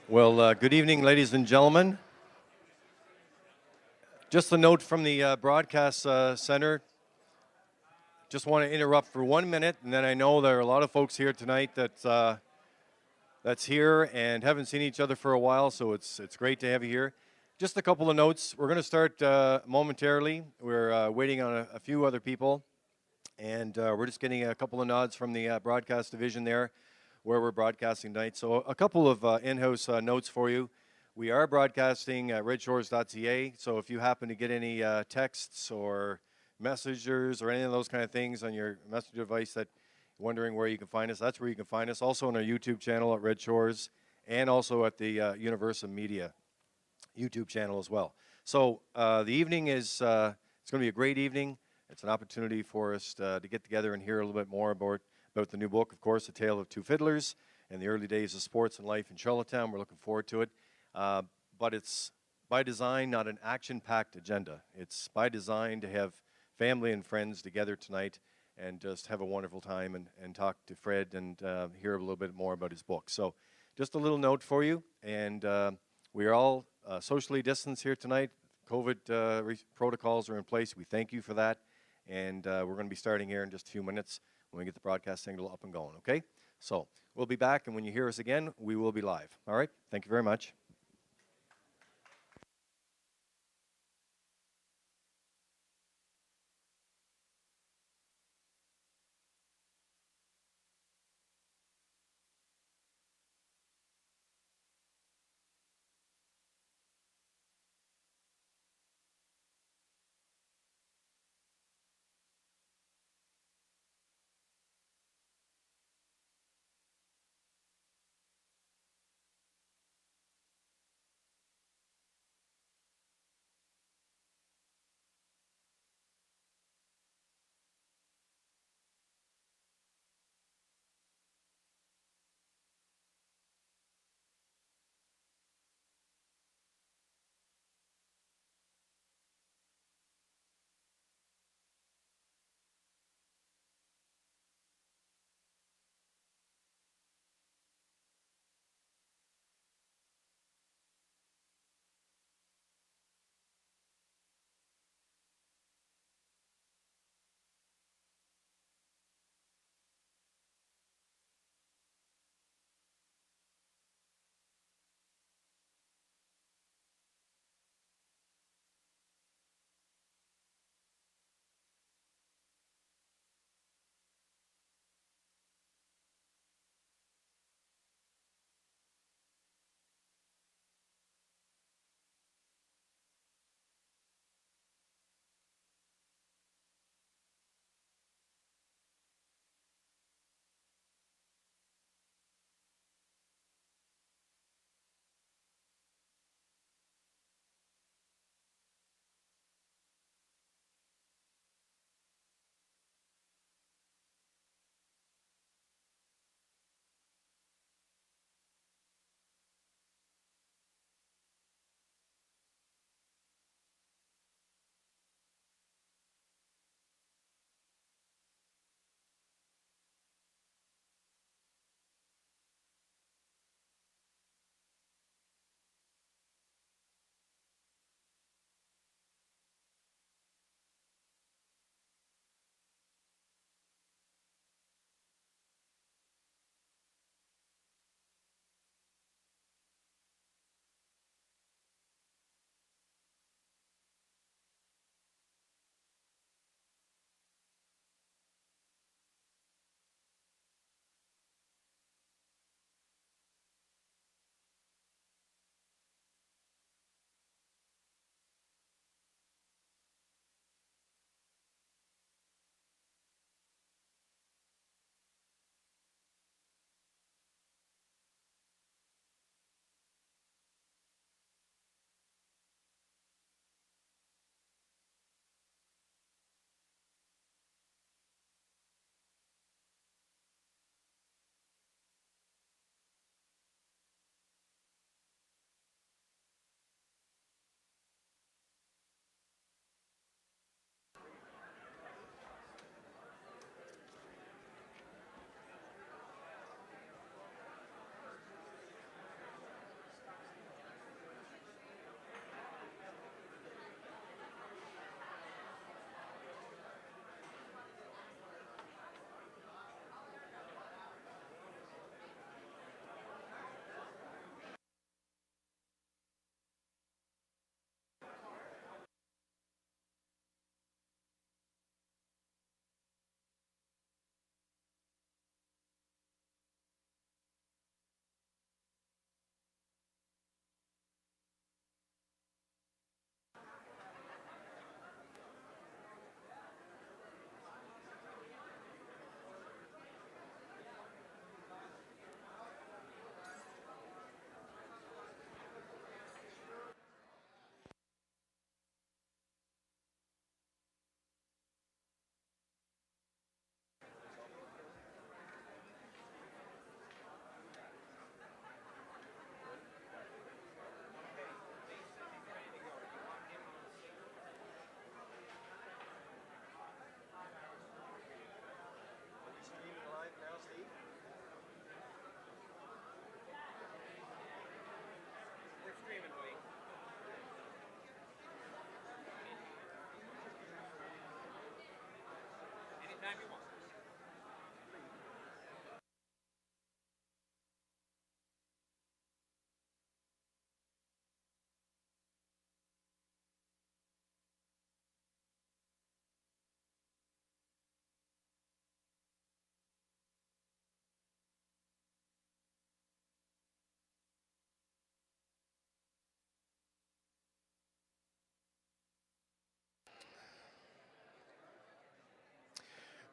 Well, good evening, ladies and gentlemen. Just a note from the broadcast center. Just want to interrupt for 1 minute, and then I know there are a lot of folks here tonight that's here and haven't seen each other for a while, so it's great to have you here. Just a couple of notes. We're going to start momentarily. We're waiting on a few other people, and we're just getting a couple of nods from the broadcast division there, where we're broadcasting tonight. So a couple of in-house notes for you. We are broadcasting at Redshores.ca, so if you happen to get any texts or messengers or any of those kind of things on your messenger device that you're wondering where you can find us, that's where you can find us. Also on our YouTube channel at Red Shores, and also at the Universal Media YouTube channel as well. So the evening is, it's going to be a great evening. It's an opportunity for us to get together and hear a little bit more about the new book, of course, A Tale of Two Fiddlers, and the early days of sports and life in Charlottetown. We're looking forward to it. But it's by design not an action-packed agenda. It's by design to have family and friends together tonight and just have a wonderful time and talk to Fred and hear a little bit more about his book. So just a little note for you. And we are all socially distanced here tonight. COVID protocols are in place. We thank you for that. And we're going to be starting here in just a few minutes when we get the broadcast signal up and going, okay? So we'll be back, and when you hear us again, we will be live. All right? Thank you very much.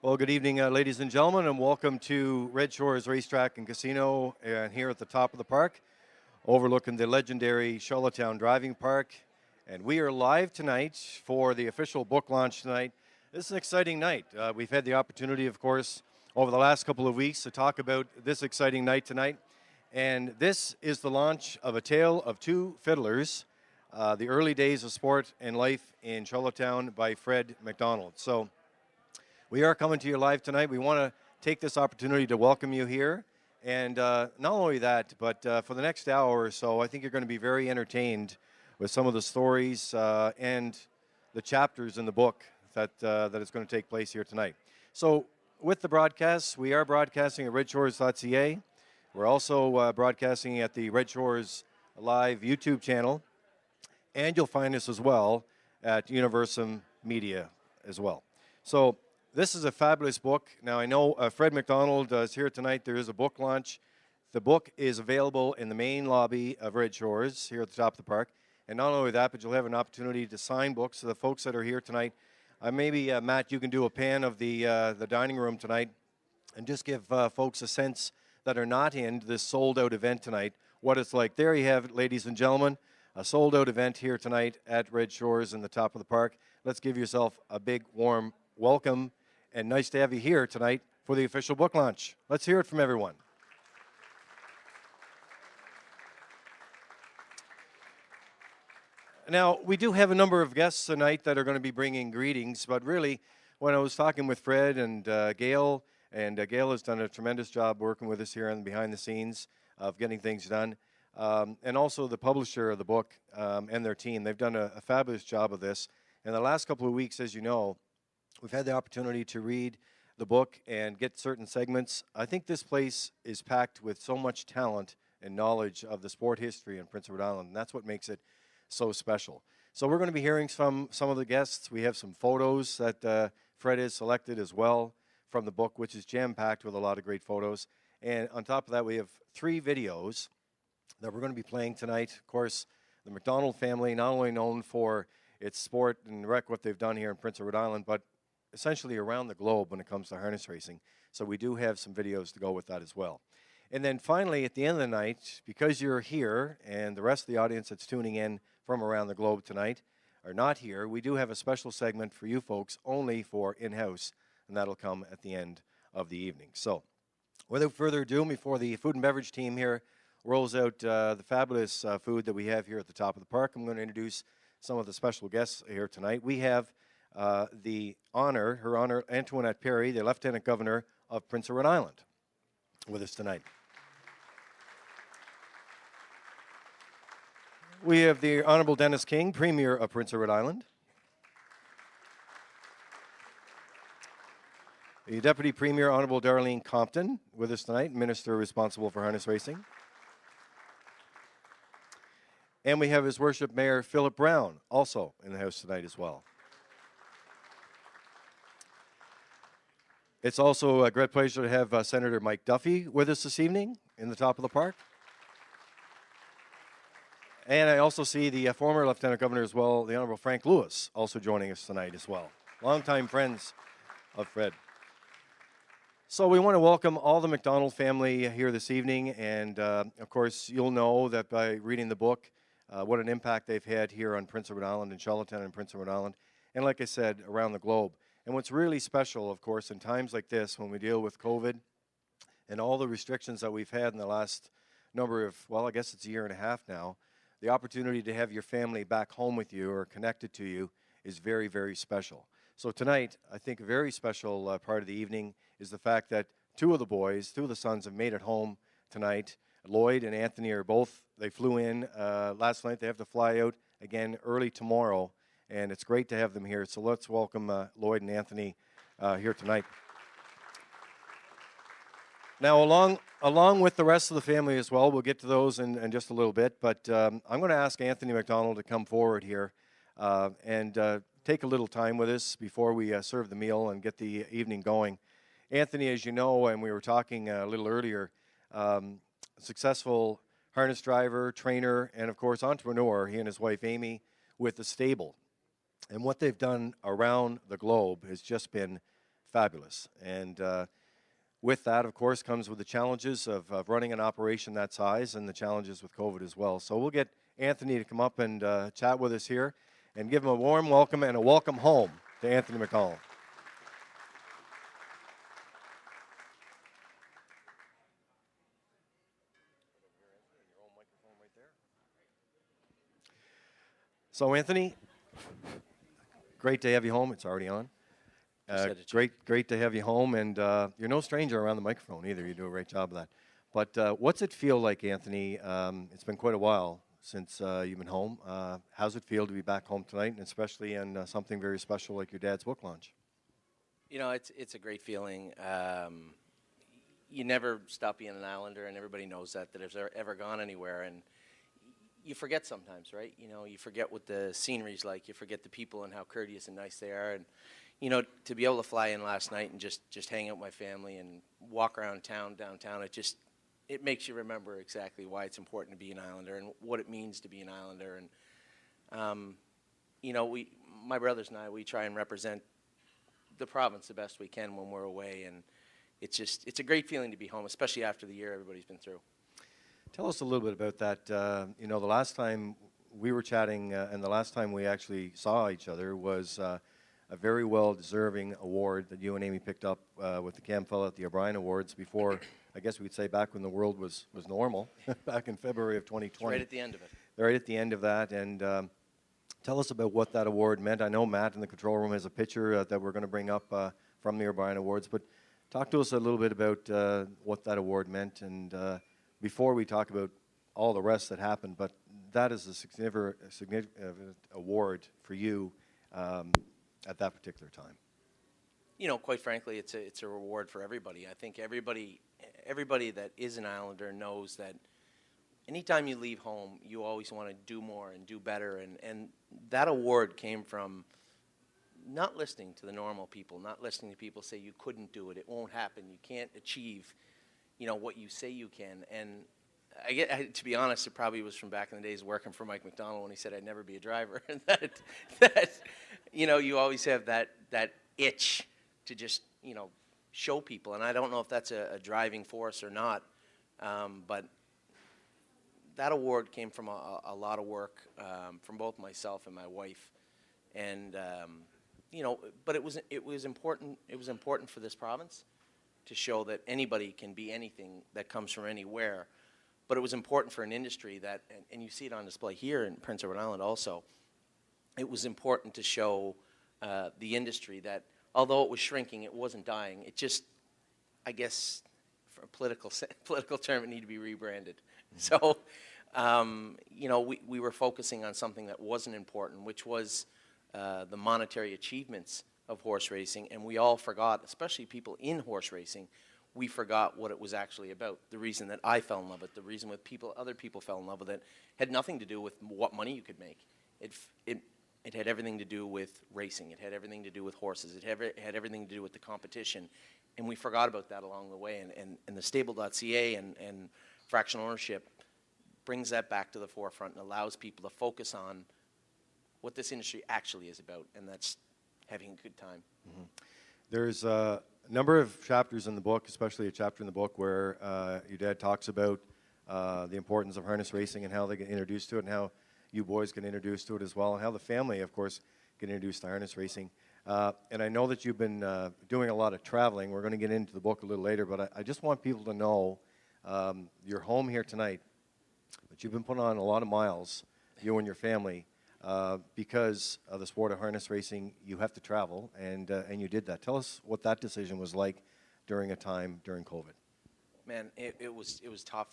Well, good evening, ladies and gentlemen, and welcome to Redshores Racetrack and Casino here at the top of the park, overlooking the legendary Charlottetown Driving Park. And we are live tonight for the official book launch tonight. This is an exciting night. We've had the opportunity, of course, over the last couple of weeks to talk about this exciting night tonight. And this is the launch of A Tale of Two Fiddlers, The Early Days of Sport and Life in Charlottetown by Fred McDonald. So we are coming to you live tonight. We want to take this opportunity to welcome you here. And not only that, but for the next hour or so, I think you're going to be very entertained with some of the stories and the chapters in the book that is going to take place here tonight. So with the broadcasts, we are broadcasting at Redshores.ca. We're also broadcasting at the Red Shores Live YouTube channel. And you'll find us as well at Universum Media as well. So this is a fabulous book. Now, I know Fred McDonald is here tonight. There is a book launch. The book is available in the main lobby of Red Shores here at the top of the park. And not only that, but you'll have an opportunity to sign books to the folks that are here tonight. Maybe, Matt, you can do a pan of the dining room tonight and just give folks a sense that are not in this sold-out event tonight what it's like. There you have it, ladies and gentlemen, a sold-out event here tonight at Red Shores in the top of the park. Let's give yourself a big, warm welcome. And nice to have you here tonight for the official book launch. Let's hear it from everyone. Now, we do have a number of guests tonight that are going to be bringing greetings, but really, when I was talking with Fred and Gail, and Gail has done a tremendous job working with us here and behind the scenes of getting things done, and also the publisher of the book and their team. They've done a fabulous job of this. In the last couple of weeks, as you know, we've had the opportunity to read the book and get certain segments. I think this place is packed with so much talent and knowledge of the sport history in Prince Edward Island, and that's what makes it so special. So we're going to be hearing from some of the guests. We have some photos that Fred has selected as well from the book, which is jam-packed with a lot of great photos. And on top of that, we have 3 videos that we're going to be playing tonight. Of course, the McDonald family, not only known for its sport and rec, what they've done here in Prince Edward Island, but essentially around the globe when it comes to harness racing. So we do have some videos to go with that as well. And then finally, at the end of the night, because you're here and the rest of the audience that's tuning in from around the globe tonight are not here, we do have a special segment for you folks only for in-house, and that'll come at the end of the evening. So without further ado, before the food and beverage team here rolls out the fabulous food that we have here at the top of the park, I'm going to introduce some of the special guests here tonight. We have Her Honor Antoinette Perry, the Lieutenant Governor of Prince Edward Island, with us tonight. We have the Honorable Dennis King, Premier of Prince Edward Island. The Deputy Premier, Honorable Darlene Compton, with us tonight, Minister responsible for harness racing. And we have His Worship Mayor Philip Brown, also in the house tonight as well. It's also a great pleasure to have Senator Mike Duffy with us this evening in the top of the park. And I also see the former Lieutenant Governor as well, the Honorable Frank Lewis, also joining us tonight as well. Longtime friends of Fred. So we want to welcome all the McDonald family here this evening. And of course, you'll know that by reading the book, what an impact they've had here on Prince Edward Island and Charlottetown and Prince Edward Island. And like I said, around the globe. And what's really special, of course, in times like this, when we deal with COVID and all the restrictions that we've had in the last number of, well, I guess it's a year and a half now, the opportunity to have your family back home with you or connected to you is very, very special. So tonight, I think a very special part of the evening is the fact that 2 of the sons have made it home tonight. Lloyd and Anthony are both, they flew in last night. They have to fly out again early tomorrow. And it's great to have them here. So let's welcome Lloyd and Anthony here tonight. Now, along with the rest of the family as well, we'll get to those in just a little bit. But I'm going to ask Anthony McDonald to come forward here and take a little time with us before we serve the meal and get the evening going. Anthony, as you know, and we were talking a little earlier, successful harness driver, trainer, and of course entrepreneur, he and his wife Amy, with the stable. And what they've done around the globe has just been fabulous. And with that, of course, comes with the challenges of running an operation that size and the challenges with COVID as well. So we'll get Anthony to come up and chat with us here and give him a warm welcome and a welcome home to Anthony McCollum. So Anthony, great to have you home. It's already on. Great to have you home, and you're no stranger around the microphone either. You do a great job of that. But what's it feel like, Anthony? It's been quite a while since you've been home. How's it feel to be back home tonight, and especially in something very special like your dad's book launch? You know, it's a great feeling. You never stop being an Islander, and everybody knows that if they've ever gone anywhere. And you forget sometimes, right? You know, you forget what the scenery's like. You forget the people and how courteous and nice they are. And you know, to be able to fly in last night and just hang out with my family and walk around downtown, it makes you remember exactly why it's important to be an Islander and what it means to be an Islander. And you know, my brothers and I, we try and represent the province the best we can when we're away, and it's a great feeling to be home, especially after the year everybody's been through. Tell us a little bit about that. You know, the last time we were chatting and the last time we actually saw each other was a very well-deserving award that you and Amy picked up with the Cam Fella at the O'Brien Awards before, I guess we'd say back when the world was normal, back in February of 2020. It's right at the end of it. Right at the end of that, and tell us about what that award meant. I know Matt in the control room has a picture that we're going to bring up from the O'Brien Awards, but talk to us a little bit about what that award meant, and before we talk about all the rest that happened, but that is a significant award for you at that particular time. You know, quite frankly, it's a reward for everybody. I think everybody that is an Islander knows that anytime you leave home, you always want to do more and do better. And that award came from not listening to the normal people, not listening to people say you couldn't do it, it won't happen, you can't achieve, you know, what you say you can. And to be honest, it probably was from back in the days working for Mike McDonald when he said I'd never be a driver. And that you know, you always have that itch to just, you know, show people. And I don't know if that's a driving force or not, but that award came from a lot of work from both myself and my wife. And you know, but it was important. It was important for this province to show that anybody can be anything that comes from anywhere. But it was important for an industry that, and you see it on display here in Prince Edward Island also, it was important to show the industry that although it was shrinking, it wasn't dying. It just, I guess, for a political term, it needed to be rebranded. So, you know, we were focusing on something that wasn't important, which was the monetary achievements of horse racing, and we all forgot, especially people in horse racing, we forgot what it was actually about. The reason that I fell in love with it, the reason with other people fell in love with it, had nothing to do with what money you could make. It had everything to do with racing. It had everything to do with horses. It had everything to do with the competition, and we forgot about that along the way. And the stable.ca and fractional ownership brings that back to the forefront and allows people to focus on what this industry actually is about, and that's having a good time. Mm-hmm. There's a number of chapters in the book, especially a chapter in the book where your dad talks about the importance of harness racing and how they get introduced to it and how you boys get introduced to it as well, and how the family, of course, get introduced to harness racing. And I know that you've been doing a lot of traveling. We're going to get into the book a little later, but I just want people to know you're home here tonight, but you've been putting on a lot of miles, you and your family, because of the sport of harness racing. You have to travel, and you did that. Tell us what that decision was like during a time during COVID. Man, it was tough.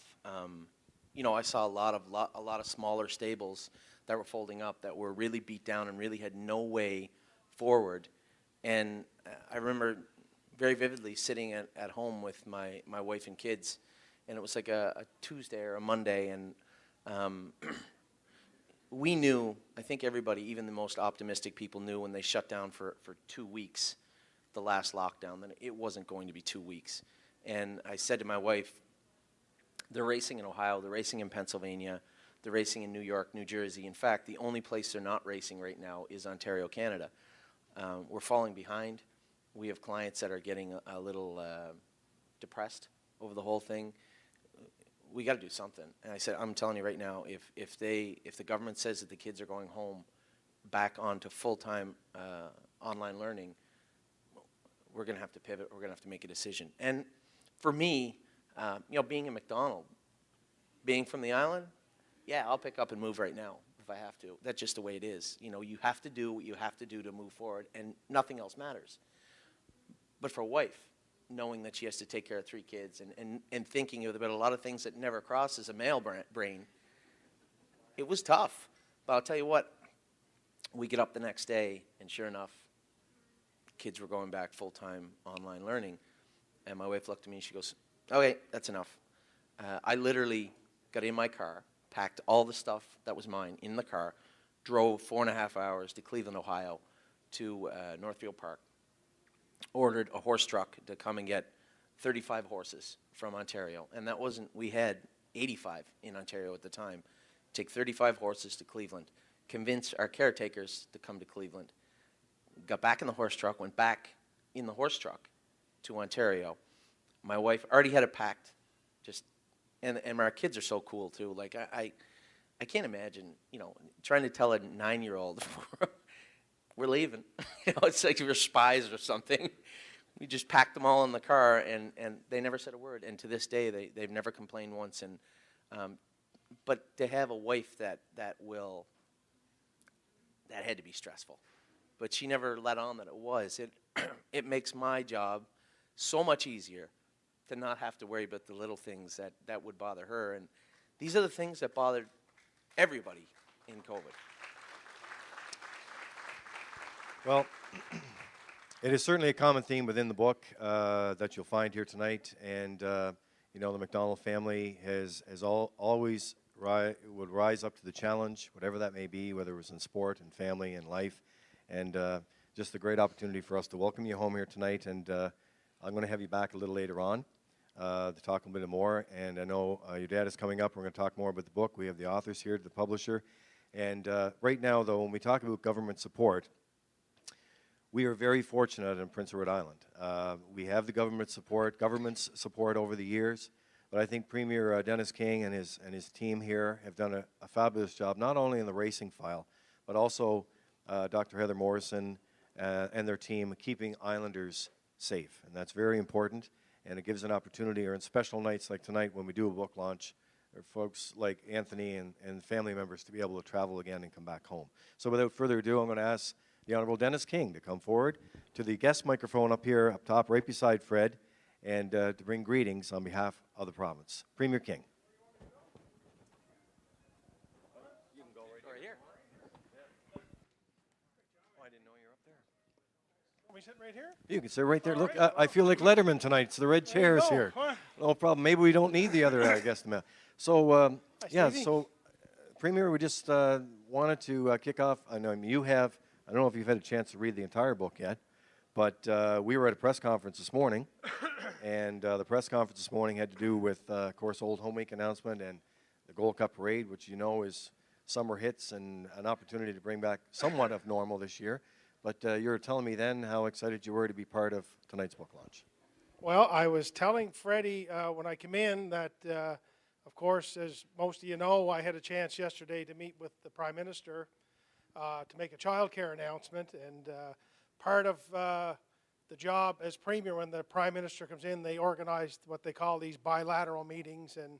You know, I saw a lot of smaller stables that were folding up, that were really beat down and really had no way forward. And I remember very vividly sitting at home with my wife and kids, and it was like a Tuesday or a Monday, and we knew, I think everybody, even the most optimistic people, knew when they shut down for 2 weeks, the last lockdown, that it wasn't going to be 2 weeks. And I said to my wife, they're racing in Ohio, they're racing in Pennsylvania, they're racing in New York, New Jersey. In fact, the only place they're not racing right now is Ontario, Canada. We're falling behind. We have clients that are getting a little depressed over the whole thing. We got to do something. And I said, I'm telling you right now, if the government says that the kids are going home back onto full-time online learning, we're going to have to pivot. We're going to have to make a decision. And for me, being in McDonald, being from the island, yeah, I'll pick up and move right now if I have to. That's just the way it is. You have to do what you have to do to move forward, and nothing else matters. But for a wife, knowing that she has to take care of 3 kids and thinking about a lot of things that never crosses a male brain, it was tough. But I'll tell you what, we get up the next day, and sure enough, kids were going back full-time online learning. And my wife looked at me and she goes, okay, that's enough. I literally got in my car, packed all the stuff that was mine in the car, drove 4.5 hours to Cleveland, Ohio, to Northfield Park, ordered a horse truck to come and get 35 horses from Ontario. And that wasn't, we had 85 in Ontario at the time. Take 35 horses to Cleveland, convince our caretakers to come to Cleveland, got back in the horse truck, went back in the horse truck to Ontario. My wife already had it packed, and our kids are so cool too. Like I can't imagine, trying to tell a 9-year-old we're leaving. It's like we're spies or something. We just packed them all in the car, and they never said a word. And to this day, they've never complained once. And but to have a wife that had to be stressful. But she never let on that it was. It makes my job so much easier to not have to worry about the little things that would bother her. And these are the things that bothered everybody in COVID. Well, it is certainly a common theme within the book that you'll find here tonight. And, the McDonald family has always would rise up to the challenge, whatever that may be, whether it was in sport and family and life. And just a great opportunity for us to welcome you home here tonight. And I'm going to have you back a little later on to talk a little bit more. And I know your dad is coming up. We're going to talk more about the book. We have the authors here, the publisher. And right now, though, when we talk about government support, we are very fortunate in Prince Edward Island. We have the government's support over the years. But I think Premier Dennis King and his team here have done a fabulous job, not only in the racing file, but also Dr. Heather Morrison and their team keeping Islanders safe. And that's very important, and it gives an opportunity, or in special nights like tonight when we do a book launch, for folks like Anthony and family members to be able to travel again and come back home. So without further ado, I'm going to ask the Honorable Dennis King to come forward to the guest microphone up here, up top, right beside Fred, and to bring greetings on behalf of the province. Premier King. You can go right here. Oh, I didn't know you were up there. Can we sit right here? You can sit right there. All Look, right. I feel like Letterman tonight. It's the red chairs go. here. Huh? No problem. Maybe we don't need the other guest. So, yeah, Stevie. so, Premier, we just wanted to kick off. I know you have. I don't know if you've had a chance to read the entire book yet, but we were at a press conference this morning, and the press conference this morning had to do with, of course, Old Home Week announcement and the Gold Cup Parade, which you know is summer hits and an opportunity to bring back somewhat of normal this year. But you were telling me then how excited you were to be part of tonight's book launch. Well, I was telling Freddie when I came in that, of course, as most of you know, I had a chance yesterday to meet with the Prime Minister to make a child care announcement. And part of the job as Premier, when the Prime Minister comes in, they organized what they call these bilateral meetings. And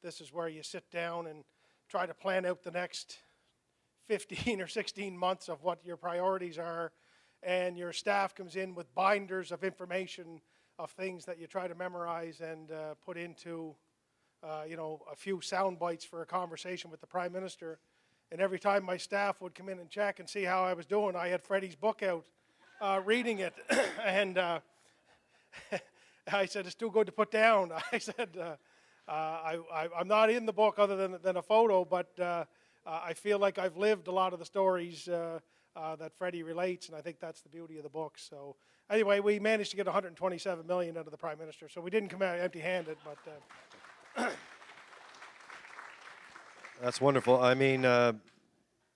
this is where you sit down and try to plan out the next 15 or 16 months of what your priorities are, and your staff comes in with binders of information of things that you try to memorize and put into, a few sound bites for a conversation with the Prime Minister. And every time my staff would come in and check and see how I was doing, I had Freddie's book out, reading it, and I said, it's too good to put down. I said, I'm not in the book other than a photo, but I feel like I've lived a lot of the stories that Freddie relates, and I think that's the beauty of the book. So anyway, we managed to get $127 million out of the Prime Minister, so we didn't come out empty-handed. But That's wonderful. I mean,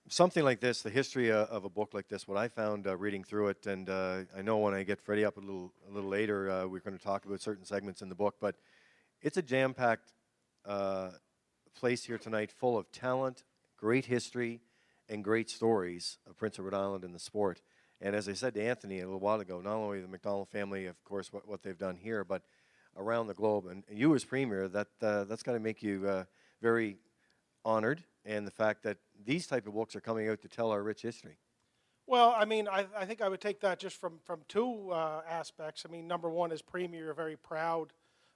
something like this, the history of a book like this, what I found reading through it, and I know when I get Freddie up a little later, we're going to talk about certain segments in the book, but it's a jam-packed place here tonight full of talent, great history, and great stories of Prince Edward Island and the sport. And as I said to Anthony a little while ago, not only the McDonald family, of course, what they've done here, but around the globe. And you as Premier, that's got to make you very honored, and the fact that these type of books are coming out to tell our rich history. Well, I mean, I think I would take that just from two aspects. I mean, number one is Premier are very proud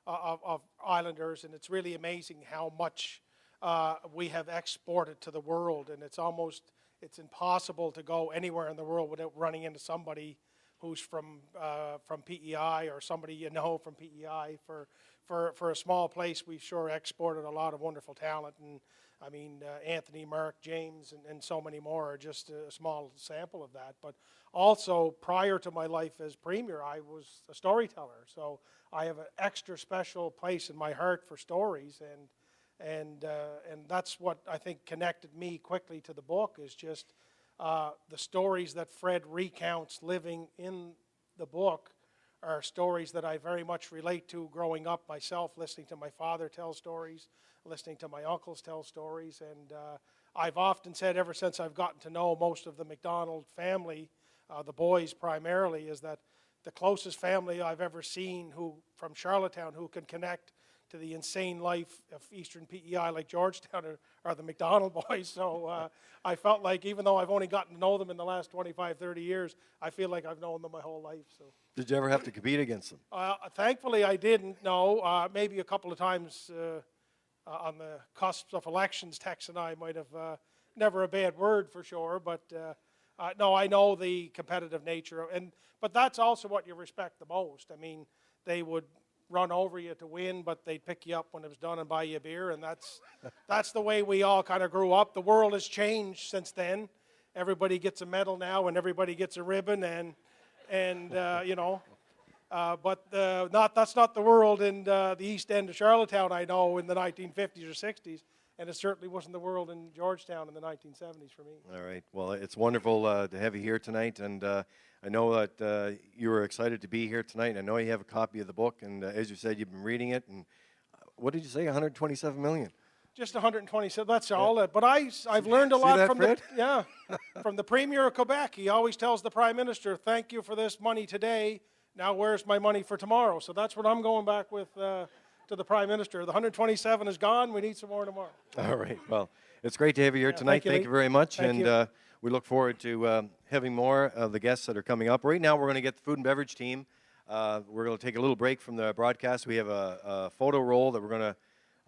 of Islanders, and it's really amazing how much we have exported to the world, and it's impossible to go anywhere in the world without running into somebody who's from PEI or somebody you know from PEI. For a small place, we've sure exported a lot of wonderful talent, and I mean, Anthony, Mark, James, and so many more are just a small sample of that. But also, prior to my life as Premier, I was a storyteller. So I have an extra special place in my heart for stories, and that's what I think connected me quickly to the book, is just the stories that Fred recounts living in the book are stories that I very much relate to growing up myself, listening to my father tell stories, listening to my uncles tell stories. And I've often said, ever since I've gotten to know most of the McDonald family, the boys primarily, is that the closest family I've ever seen from Charlottetown who can connect to the insane life of Eastern PEI like Georgetown are the McDonald boys. So I felt like, even though I've only gotten to know them in the last 25, 30 years, I feel like I've known them my whole life. So. Did you ever have to compete against them? Thankfully, I didn't, no. Maybe a couple of times on the cusp of elections, Tex and I might have, never a bad word for sure, but no, I know the competitive nature. But that's also what you respect the most. I mean, they would run over you to win, but they'd pick you up when it was done and buy you a beer, and that's the way we all kind of grew up. The world has changed since then. Everybody gets a medal now, and everybody gets a ribbon, and you know, but that's not the world in the East End of Charlottetown, I know, in the 1950s or 60s, and it certainly wasn't the world in Georgetown in the 1970s for me. All right. Well, it's wonderful to have you here tonight, and I know that you were excited to be here tonight. I know you have a copy of the book, and as you said, you've been reading it. And what did you say? 127 million. Just 127. That's all. Yeah. But I've learned a lot from Fred? from the Premier of Quebec. He always tells the Prime Minister, "Thank you for this money today. Now where's my money for tomorrow?" So that's what I'm going back with to the Prime Minister. The 127 is gone. We need some more tomorrow. All right. Well, it's great to have you here tonight. Thank you very much. And we look forward to having more of the guests that are coming up. Right now, we're going to get the food and beverage team. We're going to take a little break from the broadcast. We have a photo roll that we're going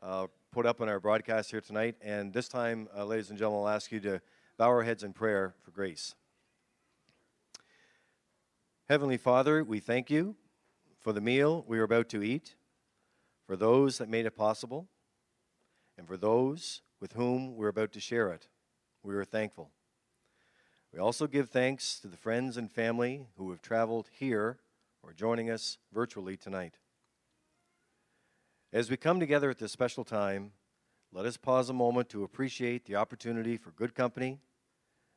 to put up on our broadcast here tonight. And this time, ladies and gentlemen, I'll ask you to bow our heads in prayer for grace. Heavenly Father, we thank you for the meal we are about to eat, for those that made it possible, and for those with whom we're about to share it. We are thankful. We also give thanks to the friends and family who have traveled here or joining us virtually tonight. As we come together at this special time, let us pause a moment to appreciate the opportunity for good company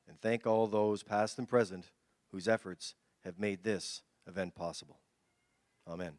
and thank all those past and present whose efforts have made this event possible. Amen.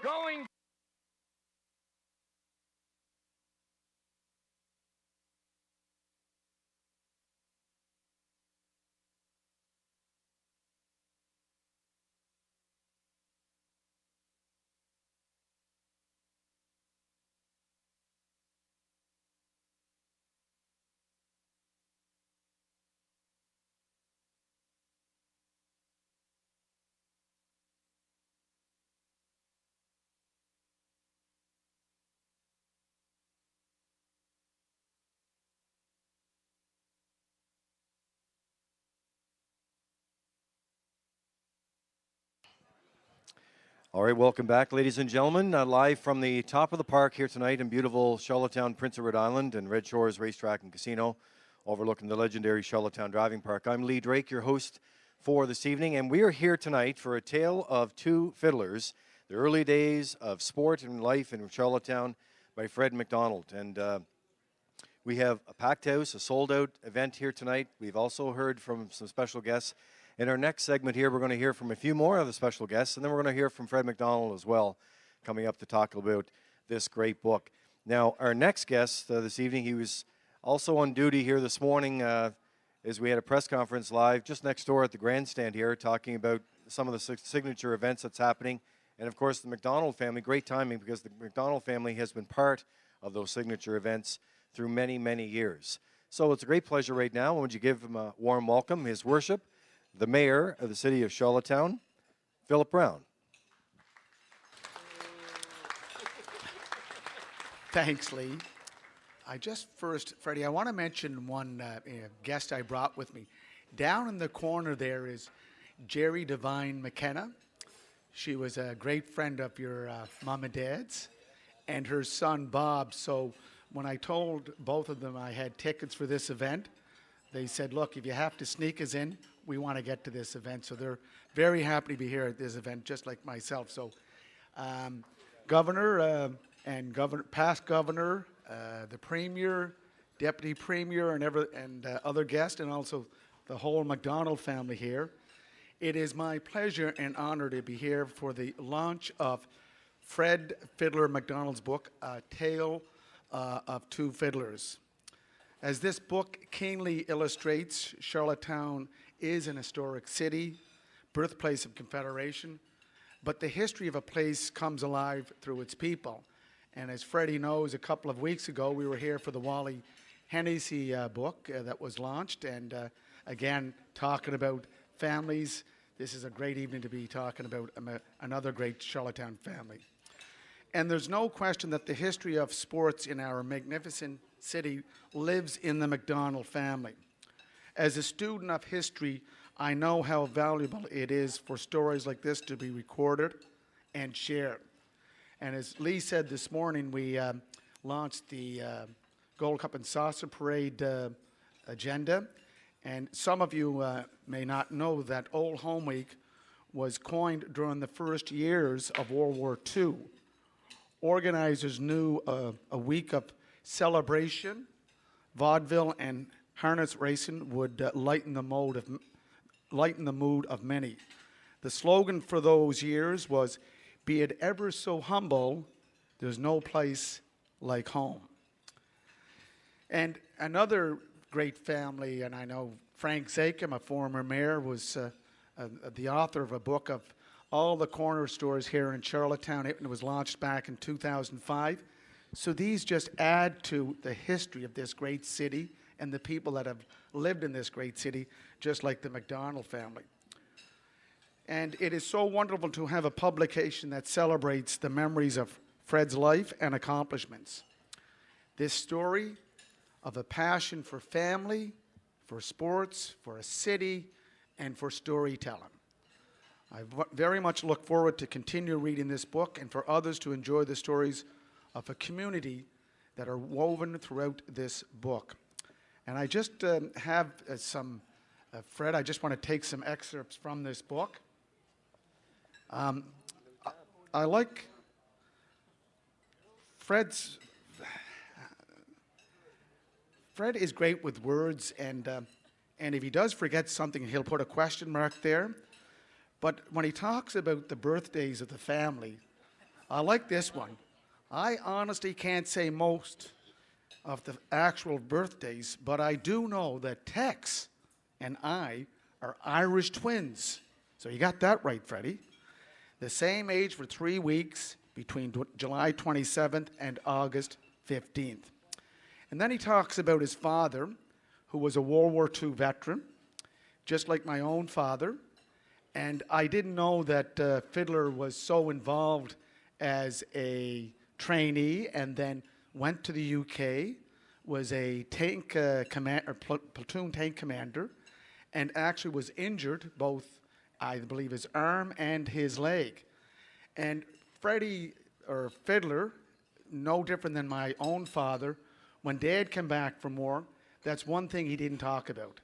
going. All right, welcome back, ladies and gentlemen. Live from the top of the park here tonight in beautiful Charlottetown, Prince Edward Island, and Redshores Racetrack and Casino, overlooking the legendary Charlottetown Driving Park. I'm Lee Drake, your host for this evening, and we are here tonight for a tale of two fiddlers, the early days of sport and life in Charlottetown by Fred McDonald. And we have a packed house, a sold-out event here tonight. We've also heard from some special guests. In our next segment here, we're going to hear from a few more of the special guests, and then we're going to hear from Fred McDonald as well, coming up to talk about this great book. Now, our next guest this evening, he was also on duty here this morning as we had a press conference live just next door at the grandstand here, talking about some of the signature events that's happening. And, of course, the McDonald family, great timing, because the McDonald family has been part of those signature events through many, many years. So it's a great pleasure right now. Would you give him a warm welcome, His Worship, the Mayor of the City of Charlottetown, Philip Brown. Thanks, Lee. Freddie, I want to mention one guest I brought with me. Down in the corner there is Jerry Devine McKenna. She was a great friend of your mom and dad's, and her son Bob. So when I told both of them I had tickets for this event, they said, look, if you have to sneak us in, we want to get to this event. So they're very happy to be here at this event, just like myself. So Governor and past Governor, the Premier, Deputy Premier, and other guests, and also the whole McDonald family here. It is my pleasure and honor to be here for the launch of Fred Fiddler McDonald's book, A Tale of Two Fiddlers. As this book keenly illustrates, Charlottetown is an historic city, birthplace of Confederation, but the history of a place comes alive through its people. And as Freddie knows, a couple of weeks ago, we were here for the Wally Hennessy book that was launched, and again, talking about families. This is a great evening to be talking about another great Charlottetown family. And there's no question that the history of sports in our magnificent city lives in the McDonald family. As a student of history, I know how valuable it is for stories like this to be recorded and shared. And as Lee said this morning, we launched the Gold Cup and Saucer Parade agenda. And some of you may not know that Old Home Week was coined during the first years of World War II. Organizers knew a week of celebration, vaudeville, and harness racing would lighten the mood of many. The slogan for those years was, "Be it ever so humble, there's no place like home." And another great family, and I know Frank Zakem, a former mayor, was the author of a book of all the corner stores here in Charlottetown. It was launched back in 2005. So these just add to the history of this great city and the people that have lived in this great city, just like the McDonald family. And it is so wonderful to have a publication that celebrates the memories of Fred's life and accomplishments. This story of a passion for family, for sports, for a city, and for storytelling. I very much look forward to continue reading this book and for others to enjoy the stories of a community that are woven throughout this book. And I just have Fred, I just want to take some excerpts from this book. I like Fred is great with words, and if he does forget something, he'll put a question mark there. But when he talks about the birthdays of the family, I like this one. I honestly can't say most of the actual birthdays, but I do know that Tex and I are Irish twins. So you got that right, Freddie. The same age for 3 weeks between July 27th and August 15th. And then he talks about his father, who was a World War II veteran, just like my own father. And I didn't know that Fiddler was so involved as a trainee and then went to the UK, was a tank platoon tank commander, and actually was injured, both, I believe, his arm and his leg. And Freddie, or Fiddler, no different than my own father, when Dad came back from war, that's one thing he didn't talk about.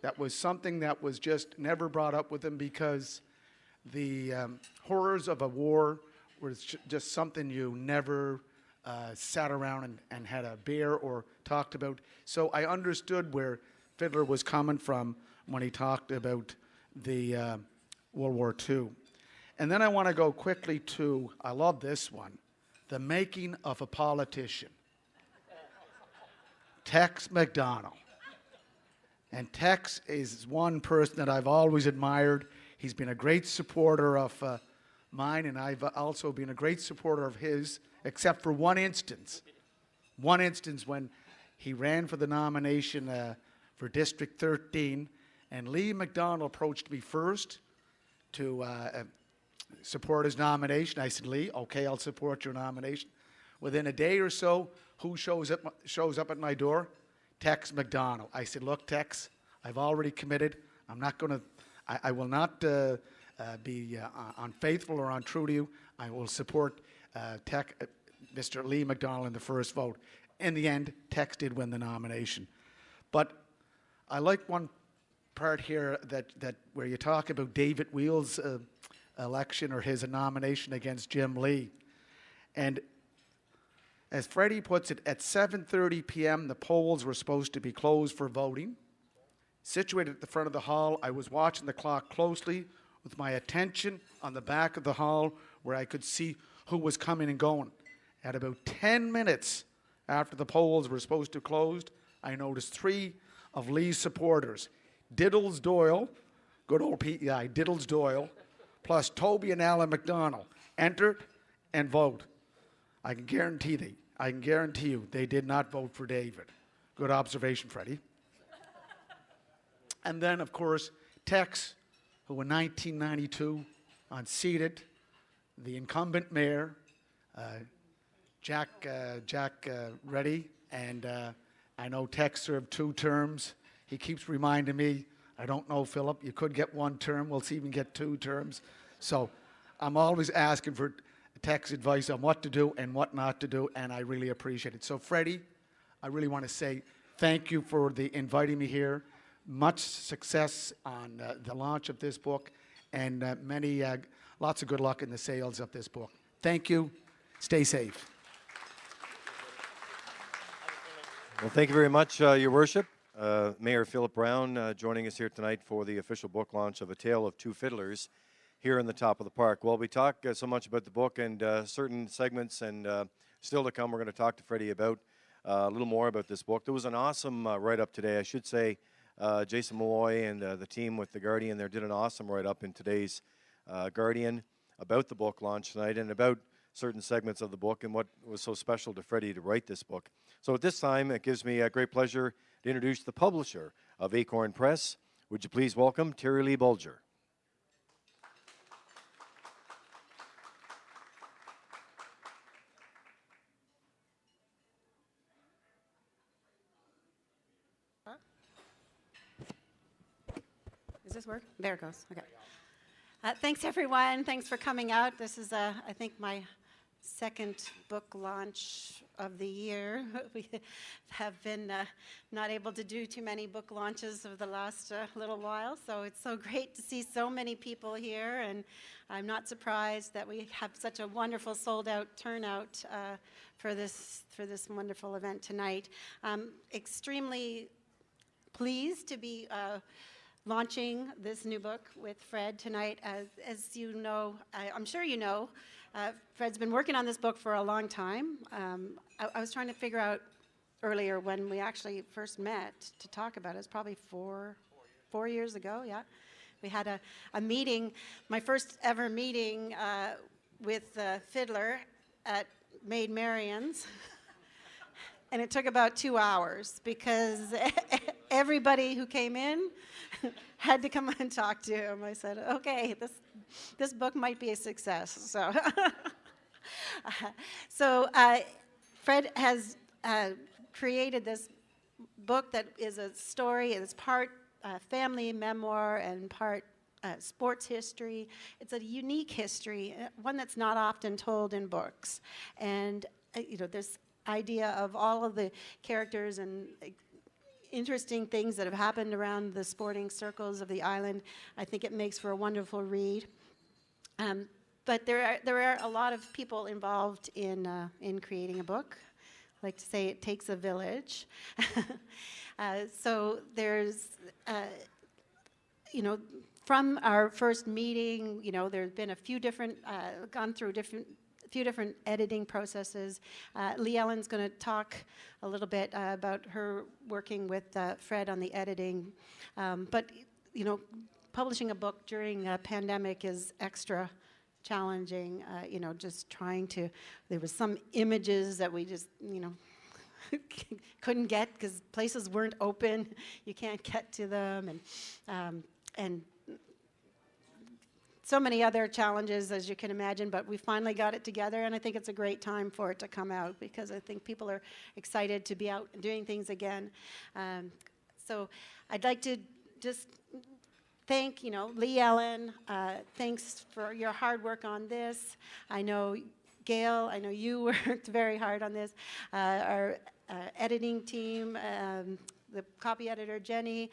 That was something that was just never brought up with him because the horrors of a war were just something you never sat around and had a beer or talked about. So I understood where Fiddler was coming from when he talked about the World War II. And then I want to go quickly to, I love this one, the making of a politician. Tex McDonald. And Tex is one person that I've always admired. He's been a great supporter of mine, and I've also been a great supporter of his, except for one instance. One instance when he ran for the nomination for District 13, and Lee McDonald approached me first to support his nomination. I said, Lee, okay, I'll support your nomination. Within a day or so, who shows up at my door? Tex McDonald. I said, look, Tex, I've already committed. I'm not going to, I will not be unfaithful or untrue to you. I will support Mr. Lee McDonald in the first vote. In the end, Tex did win the nomination. But I like one part here that where you talk about David Wheel's election or his nomination against Jim Lee. And as Freddie puts it, at 7:30 p.m., the polls were supposed to be closed for voting. Situated at the front of the hall, I was watching the clock closely with my attention on the back of the hall where I could see who was coming and going. At about 10 minutes after the polls were supposed to close, I noticed 3 of Lee's supporters, Diddles Doyle, good old PEI, Diddles Doyle, plus Toby and Alan McDonald, entered and vote. I can guarantee you they did not vote for David. Good observation, Freddie. And then, of course, Tex, who in 1992 unseated the incumbent mayor, Jack Reddy, and I know Tex served 2 terms. He keeps reminding me, I don't know, Philip, you could get 1 term. We'll see if we can get 2 terms. So I'm always asking for Tex advice on what to do and what not to do, and I really appreciate it. So, Freddie, I really want to say thank you for inviting me here. Much success on the launch of this book, and lots of good luck in the sales of this book. Thank you. Stay safe. Well, thank you very much, Your Worship. Mayor Philip Brown joining us here tonight for the official book launch of A Tale of Two Fiddlers here in the top of the park. Well, we talk so much about the book and certain segments, and still to come, we're going to talk to Freddie about a little more about this book. There was an awesome write-up today. I should say Jason Malloy and the team with The Guardian there did an awesome write-up in today's Guardian about the book launch tonight and about certain segments of the book and what was so special to Freddie to write this book. So at this time, it gives me a great pleasure to introduce the publisher of Acorn Press. Would you please welcome Terry Lee Bulger. Does this work? There it goes. Okay. Thanks, everyone. Thanks for coming out. This is, I think, my second book launch of the year. We have been not able to do too many book launches over the last little while, so it's so great to see so many people here, and I'm not surprised that we have such a wonderful sold-out turnout for this wonderful event tonight. I'm extremely pleased to be launching this new book with Fred tonight. As you know, I'm sure you know, Fred's been working on this book for a long time. I was trying to figure out earlier when we actually first met to talk about it. It's probably four years ago, yeah. We had a meeting, my first ever meeting with Fiddler at Maid Marian's. And it took about 2 hours because everybody who came in had to come and talk to him. I said, okay, this book might be a success. So, Fred has created this book that is a story. It's part family memoir and part sports history. It's a unique history, one that's not often told in books. And this idea of all of the characters and interesting things that have happened around the sporting circles of the island, I think it makes for a wonderful read. But there are a lot of people involved in creating a book. I like to say it takes a village. So there's, from our first meeting, there's been a few different, gone through a few different editing processes. Lee Ellen's going to talk a little bit about her working with Fred on the editing. But, publishing a book during a pandemic is extra challenging, just trying to, there was some images that we just, couldn't get because places weren't open. You can't get to them, and so many other challenges, as you can imagine, but we finally got it together, and I think it's a great time for it to come out because I think people are excited to be out doing things again. So I'd like to just thank, Lee Ellen. Thanks for your hard work on this. I know, Gail, I know you worked very hard on this. Our editing team, the copy editor, Jenny,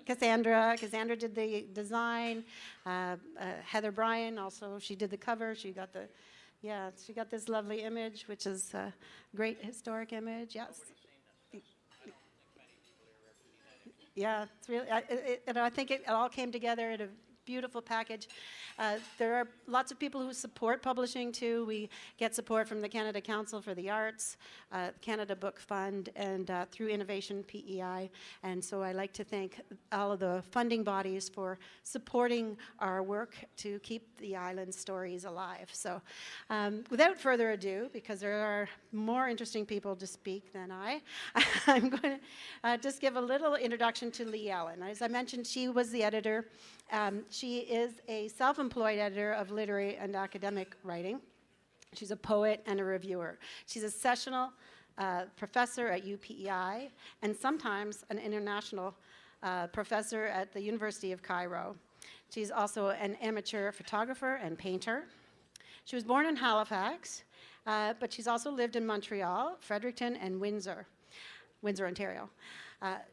Cassandra did the design. Heather Bryan also, she did the cover. She got this lovely image, which is a great historic image. Yes. Yeah, it's really. I think it all came together in a beautiful package. There are lots of people who support publishing too. We get support from the Canada Council for the Arts, Canada Book Fund, and through Innovation PEI. And so I like to thank all of the funding bodies for supporting our work to keep the island stories alive. So without further ado, because there are more interesting people to speak than I'm going to just give a little introduction to Lee Ellen. As I mentioned, she was the editor. She is a self-employed editor of literary and academic writing. She's a poet and a reviewer. She's a sessional professor at UPEI and sometimes an international professor at the University of Cairo. She's also an amateur photographer and painter. She was born in Halifax, but she's also lived in Montreal, Fredericton, and Windsor, Ontario.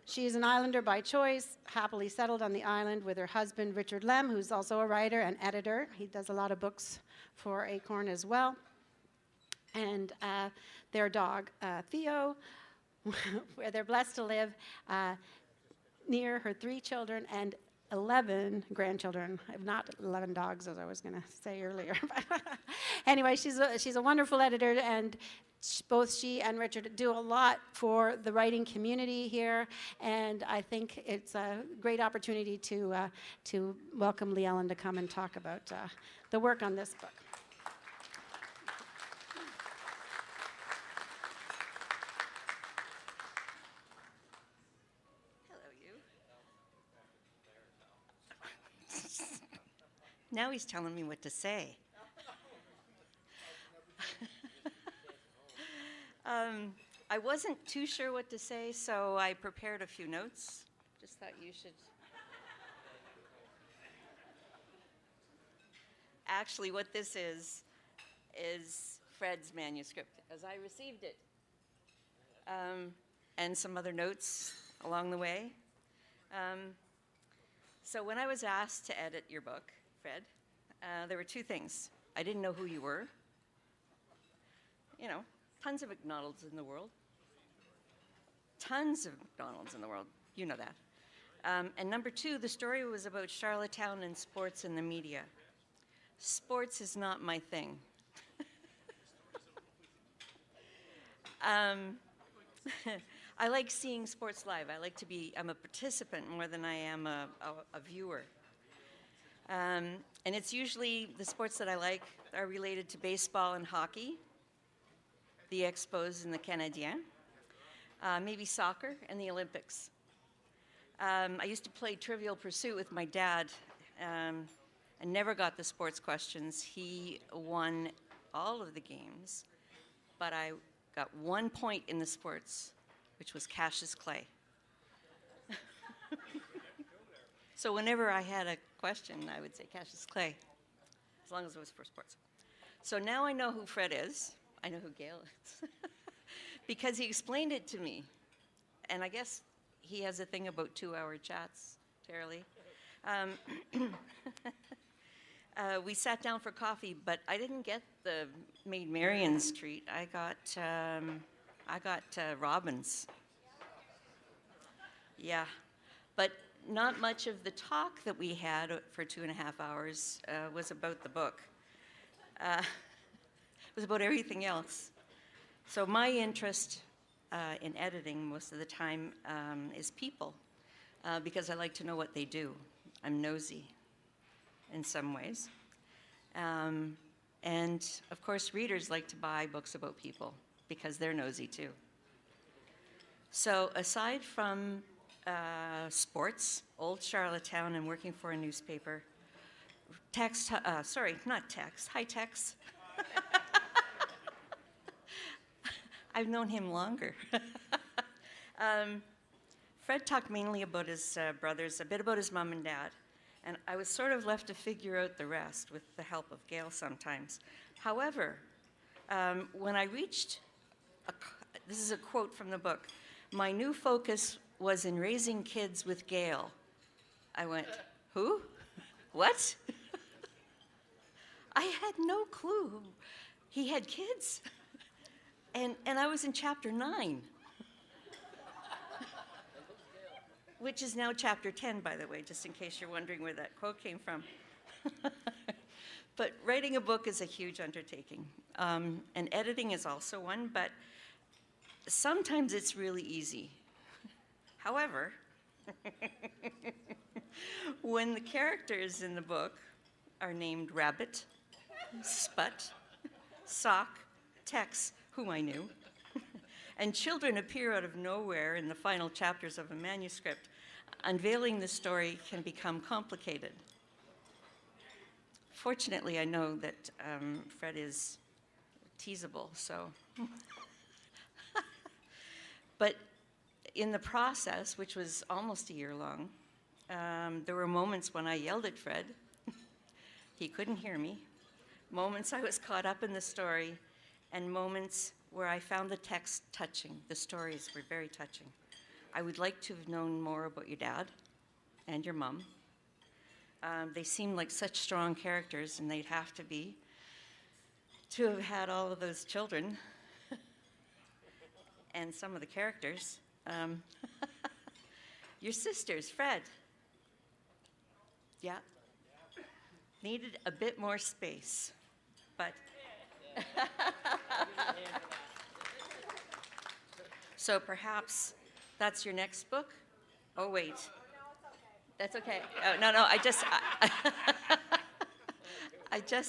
She is an islander by choice, happily settled on the island with her husband, Richard Lem, who's also a writer and editor. He does a lot of books for Acorn as well. And their dog, Theo, where they're blessed to live near her 3 children and 11 grandchildren. I have not 11 dogs, as I was going to say earlier. Anyway, she's a wonderful editor, and both she and Richard do a lot for the writing community here, and I think it's a great opportunity to welcome Lee Ellen to come and talk about the work on this book. Hello, you. Now he's telling me what to say. I wasn't too sure what to say, so I prepared a few notes. Just thought you should. Actually, what this is Fred's manuscript as I received it, and some other notes along the way. So when I was asked to edit your book, Fred, there were 2 things. I didn't know who you were. Tons of McDonald's in the world. Tons of McDonald's in the world. You know that. And number 2, the story was about Charlottetown and sports and the media. Sports is not my thing. I like seeing sports live. I'm a participant more than I am a viewer. And it's usually the sports that I like are related to baseball and hockey, the Expos and the Canadiens, maybe soccer and the Olympics. I used to play Trivial Pursuit with my dad and never got the sports questions. He won all of the games, but I got 1 point in the sports, which was Cassius Clay. So whenever I had a question, I would say Cassius Clay, as long as it was for sports. So now I know who Fred is. I know who Gail is. Because he explained it to me. And I guess he has a thing about 2-hour chats, Tara-Lee. We sat down for coffee, but I didn't get the Maid Marian's treat. I got Robin's. Yeah, but not much of the talk that we had for 2.5 hours was about the book. It was about everything else. So my interest in editing most of the time is people, because I like to know what they do. I'm nosy in some ways. And of course, readers like to buy books about people because they're nosy too. So aside from sports, old Charlottetown, and working for a newspaper, high-techs. I've known him longer. Fred talked mainly about his brothers, a bit about his mom and dad, and I was sort of left to figure out the rest with the help of Gail sometimes. However, when I reached, this is a quote from the book, "My new focus was in raising kids with Gail." I went, who? What? I had no clue he had kids. And I was in chapter 9. Which is now chapter 10, by the way, just in case you're wondering where that quote came from. But writing a book is a huge undertaking. And editing is also one, but sometimes it's really easy. However, when the characters in the book are named Rabbit, Sput, Sock, Tex, whom I knew, and children appear out of nowhere in the final chapters of a manuscript, unveiling the story can become complicated. Fortunately, I know that Fred is teasable, so. But in the process, which was almost a year long, there were moments when I yelled at Fred. He couldn't hear me. Moments I was caught up in the story, and moments where I found the text touching. The stories were very touching. I would like to have known more about your dad and your mom. They seemed like such strong characters, and they'd have to be, to have had all of those children and some of the characters. Your sisters, Fred. Yeah. Needed a bit more space, but. So perhaps that's your next book? Oh, wait. That's okay. Oh, no, I just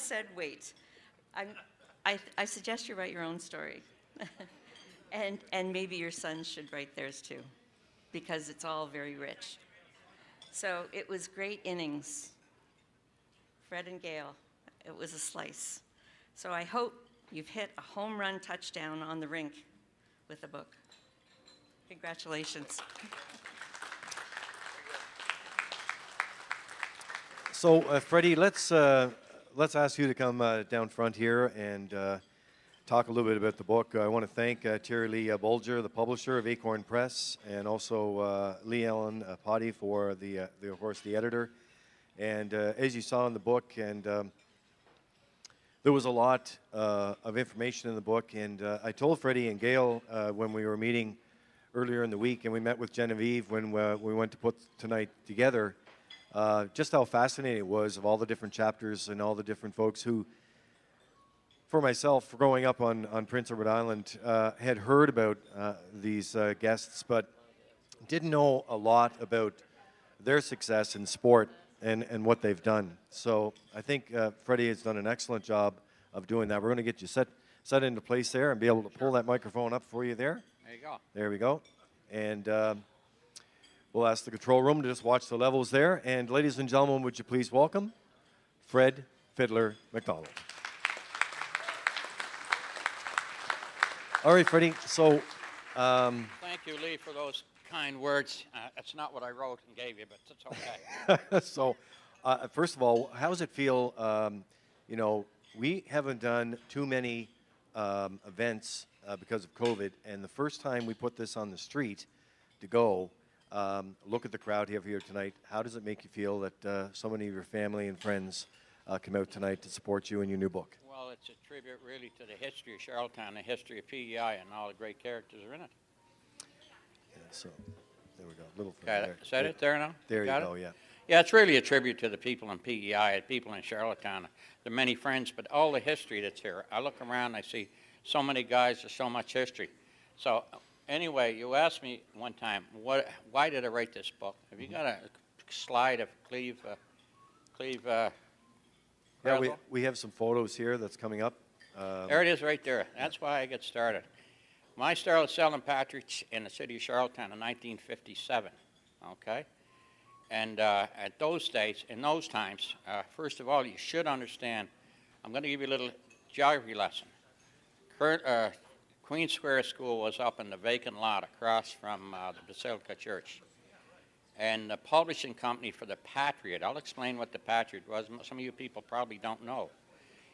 said wait. I suggest you write your own story. And maybe your sons should write theirs too, because it's all very rich. So it was great innings. Fred and Gail, it was a slice. So I hope you've hit a home run touchdown on the rink with the book. Congratulations. So, Freddie, let's ask you to come down front here and talk a little bit about the book. I want to thank Terry-Lee Bolger, the publisher of Acorn Press, and also Lee Ellen Potty for of course, the editor. And as you saw in the book, and there was a lot of information in the book, and I told Freddie and Gail when we were meeting earlier in the week, and we met with Genevieve when we went to put tonight together. Just how fascinating it was of all the different chapters and all the different folks who, for myself, growing up on Prince Edward Island, had heard about these guests, but didn't know a lot about their success in sport and what they've done. So I think Freddie has done an excellent job of doing that. We're going to get you set into place there and be able to pull that microphone up for you there. There you go. There we go. And we'll ask the control room to just watch the levels there. And ladies and gentlemen, would you please welcome Fred Fiddler McDonald. All right, Freddie. So Thank you, Lee, for those kind words. It's not what I wrote and gave you, but it's okay. so first of all, how does it feel? We haven't done too many events because of COVID, and the first time we put this on the street to go, look at the crowd here tonight. How does it make you feel that so many of your family and friends come out tonight to support you in your new book? Well, it's a tribute really to the history of Charlottetown, the history of PEI, and all the great characters are in it. Yeah, so there we go. Little thing Got there. it? Is that it there now? There you Got go. it? Yeah. Yeah, it's really a tribute to the people in PEI, people in Charlottetown, the many friends, but all the history that's here. I look around, I see so many guys, there's so much history. So anyway, you asked me one time, why did I write this book? Have you got a slide of Cleve Yeah, Creswell? we have some photos here that's coming up. There it is right there. That's why I get started. I started selling partridge in the city of Charlottetown in 1957, okay? And at those days, in those times, first of all, you should understand, I'm going to give you a little geography lesson. Queen Square School was up in the vacant lot across from the Basilica Church. And the publishing company for the Patriot, I'll explain what the Patriot was. Some of you people probably don't know.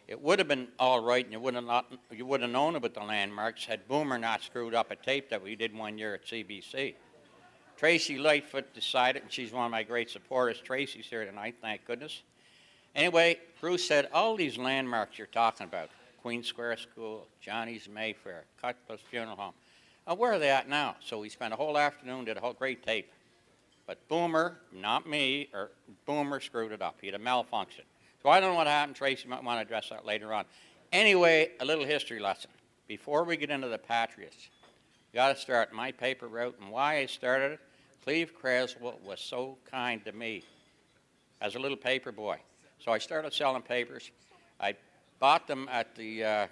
It would have been all right, and you would have known about the landmarks had Boomer not screwed up a tape that we did one year at CBC. Tracy Lightfoot decided, and she's one of my great supporters. Tracy's here tonight, thank goodness. Anyway, Bruce said, all these landmarks you're talking about, Queen Square School, Johnny's Mayfair, Cutler's Funeral Home, where are they at now? So we spent a whole afternoon, did a whole great tape. But Boomer, not me, or Boomer screwed it up. He had a malfunction. So I don't know what happened. Tracy might want to address that later on. Anyway, a little history lesson. Before we get into the Patriots, you got to start my paper route and why I started it. Cleve Creswell was so kind to me as a little paper boy. So I started selling papers. I bought them at the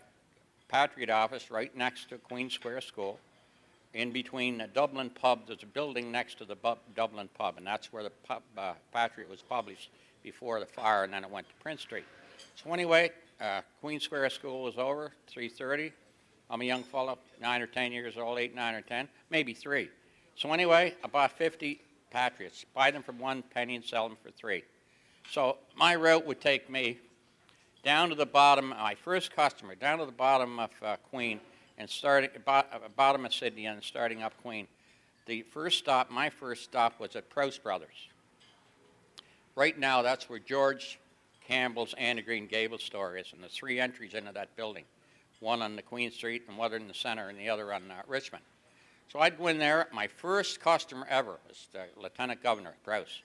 Patriot office right next to Queen Square School. In between the Dublin pub, there's a building next to the Dublin pub, and that's where the Patriot was published before the fire, and then it went to Prince Street. So anyway, Queen Square School was over, 3:30. I'm a young fellow, 9 or 10 years old, 8, 9, or 10, maybe 3. So anyway, I bought 50 Patriots, buy them for 1 penny and sell them for 3. So my route would take me down to the bottom, my first customer, down to the bottom of Queen, and starting bottom of Sydney and starting up Queen. The first stop, my first stop, was at Proust Brothers. Right now, that's where George Campbell's Anne of Green Gables store is, and there's 3 entries into that building. One on the Queen Street, and one in the center, and the other on Richmond. So I'd go in there. My first customer ever was the Lieutenant Governor, Proust.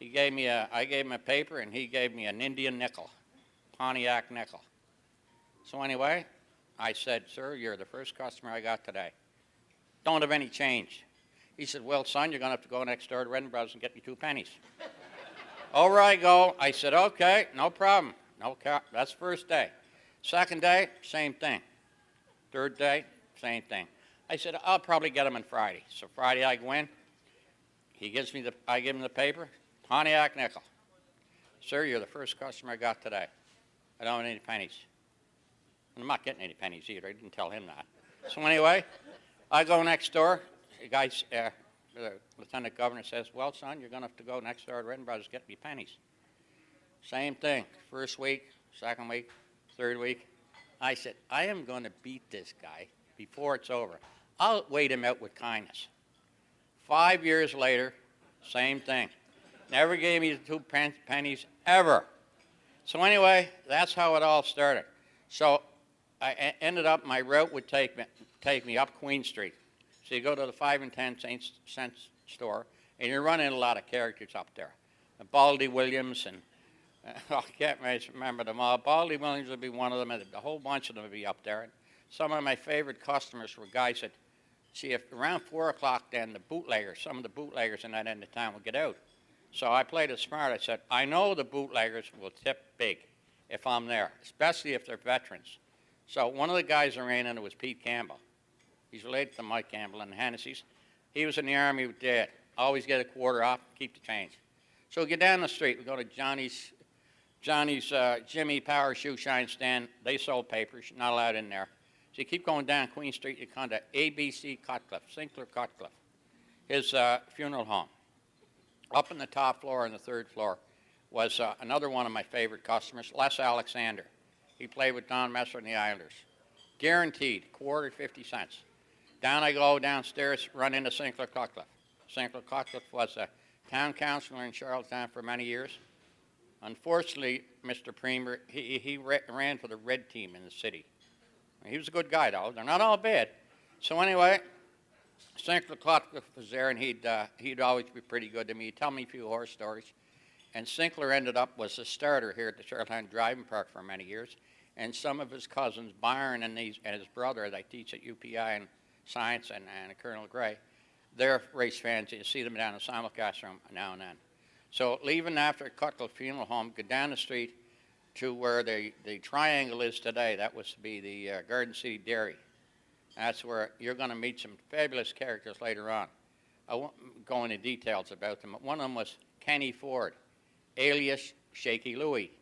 I gave him a paper, and he gave me an Indian nickel, Pontiac nickel. So anyway, I said, sir, you're the first customer I got today. Don't have any change. He said, well, son, you're going to have to go next door to Redden Brothers and get me 2 pennies. Over I go. I said, okay, no problem. That's first day. Second day, same thing. Third day, same thing. I said, I'll probably get them on Friday. So Friday I go in. I give him the paper, Pontiac nickel. Sir, you're the first customer I got today. I don't have any pennies. I'm not getting any pennies either. I didn't tell him that. So anyway, I go next door. The Lieutenant Governor says, well, son, you're going to have to go next door to Redden Brothers to get me pennies. Same thing. First week, second week, third week. I said, I am going to beat this guy before it's over. I'll wait him out with kindness. 5 years later, same thing. Never gave me the 2 pennies ever. So anyway, that's how it all started. So I ended up, my route would take me up Queen Street. So you go to the 5 and 10 cents store, and you're running a lot of characters up there. Baldy Williams and I can't remember them all. Baldy Williams would be one of them, and a whole bunch of them would be up there. And some of my favorite customers were guys that, see, if around 4 o'clock, then the bootleggers, some of the bootleggers in that end of town would get out. So I played it smart. I said, I know the bootleggers will tip big if I'm there, especially if they're veterans. So one of the guys I ran into was Pete Campbell. He's related to Mike Campbell and the Hennessy's. He was in the Army with Dad. Always get a quarter off, keep the change. So we get down the street. We go to Johnny's Jimmy Power Shoe Shine stand. They sold papers, not allowed in there. So you keep going down Queen Street, you come to ABC Cutcliffe, Sinclair Cutcliffe, his funeral home. Up on the top floor and the third floor was another one of my favorite customers, Les Alexander. He played with Don Messer and the Islanders. Guaranteed, quarter 50 cents. Down I go, downstairs, run into Sinclair Cutcliffe. Sinclair Cutcliffe was a town councilor in Charlottetown for many years. Unfortunately, Mr. Premier, he ran for the red team in the city. He was a good guy, though. They're not all bad. So anyway, Sinclair Cutcliffe was there, and he'd always be pretty good to me. He'd tell me a few horse stories. And Sinclair was a starter here at the Charlottetown Driving Park for many years. And some of his cousins, Byron and his brother, they teach at UPI in science, and Colonel Gray, they're race fans. You see them down in the simulcast room now and then. So leaving after Cutcliffe Funeral Home, go down the street to where the triangle is today. That was to be the Garden City Dairy. That's where you're going to meet some fabulous characters later on. I won't go into details about them. One of them was Kenny Ford, alias Shaky Louie,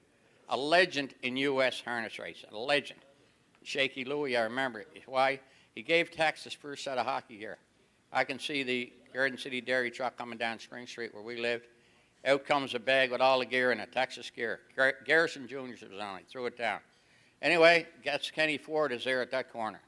a legend in U.S. harness racing, a legend. Shaky Louie, I remember. Why? He gave Texas first set of hockey gear. I can see the Garden City Dairy truck coming down Spring Street where we lived. Out comes a bag with all the gear in it, Texas gear. Garrison Jr.'s was on it, threw it down. Anyway, gets Kenny Ford is there at that corner.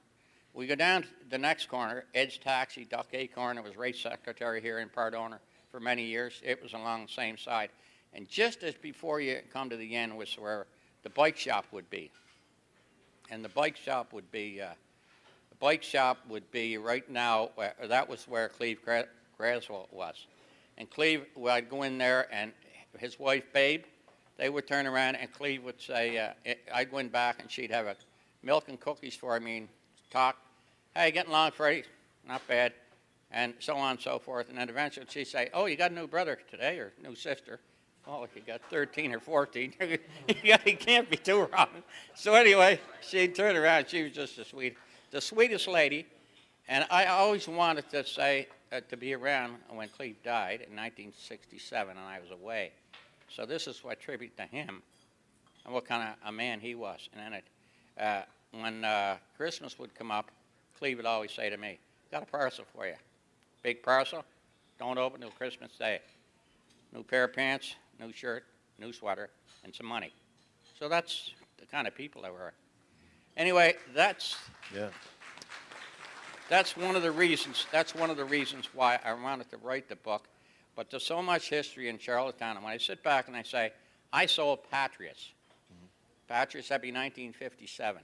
We go down to the next corner, Ed's Taxi, Duck Acorn, was race secretary here and part owner for many years. It was along the same side. And just as before you come to the end was where the bike shop would be. And the bike shop would be right now, that was where Cleve Graswell was. And Cleve, well, I'd go in there, and his wife, Babe, they would turn around, and Cleve would say, I'd go in back, and she'd have a milk and cookies for me and talk. Hey, getting along, Freddie? Not bad. And so on and so forth. And then eventually she'd say, oh, you got a new brother today, or new sister. Oh, you got 13 or 14. You can't be too wrong. So anyway, she'd turn around. She was just the sweetest lady. And I always wanted to say, to be around when Cleve died in 1967, and I was away. So this is what tribute to him and what kind of a man he was. And then when Christmas would come up, Cleve would always say to me, got a parcel for you. Big parcel, don't open till Christmas Day. New pair of pants, new shirt, new sweater, and some money. So that's the kind of people they were. Anyway, that's one of the reasons. That's one of the reasons why I wanted to write the book. But there's so much history in Charlottetown, and when I sit back and I say, I sold Patriots. Patriots, that'd be 1957.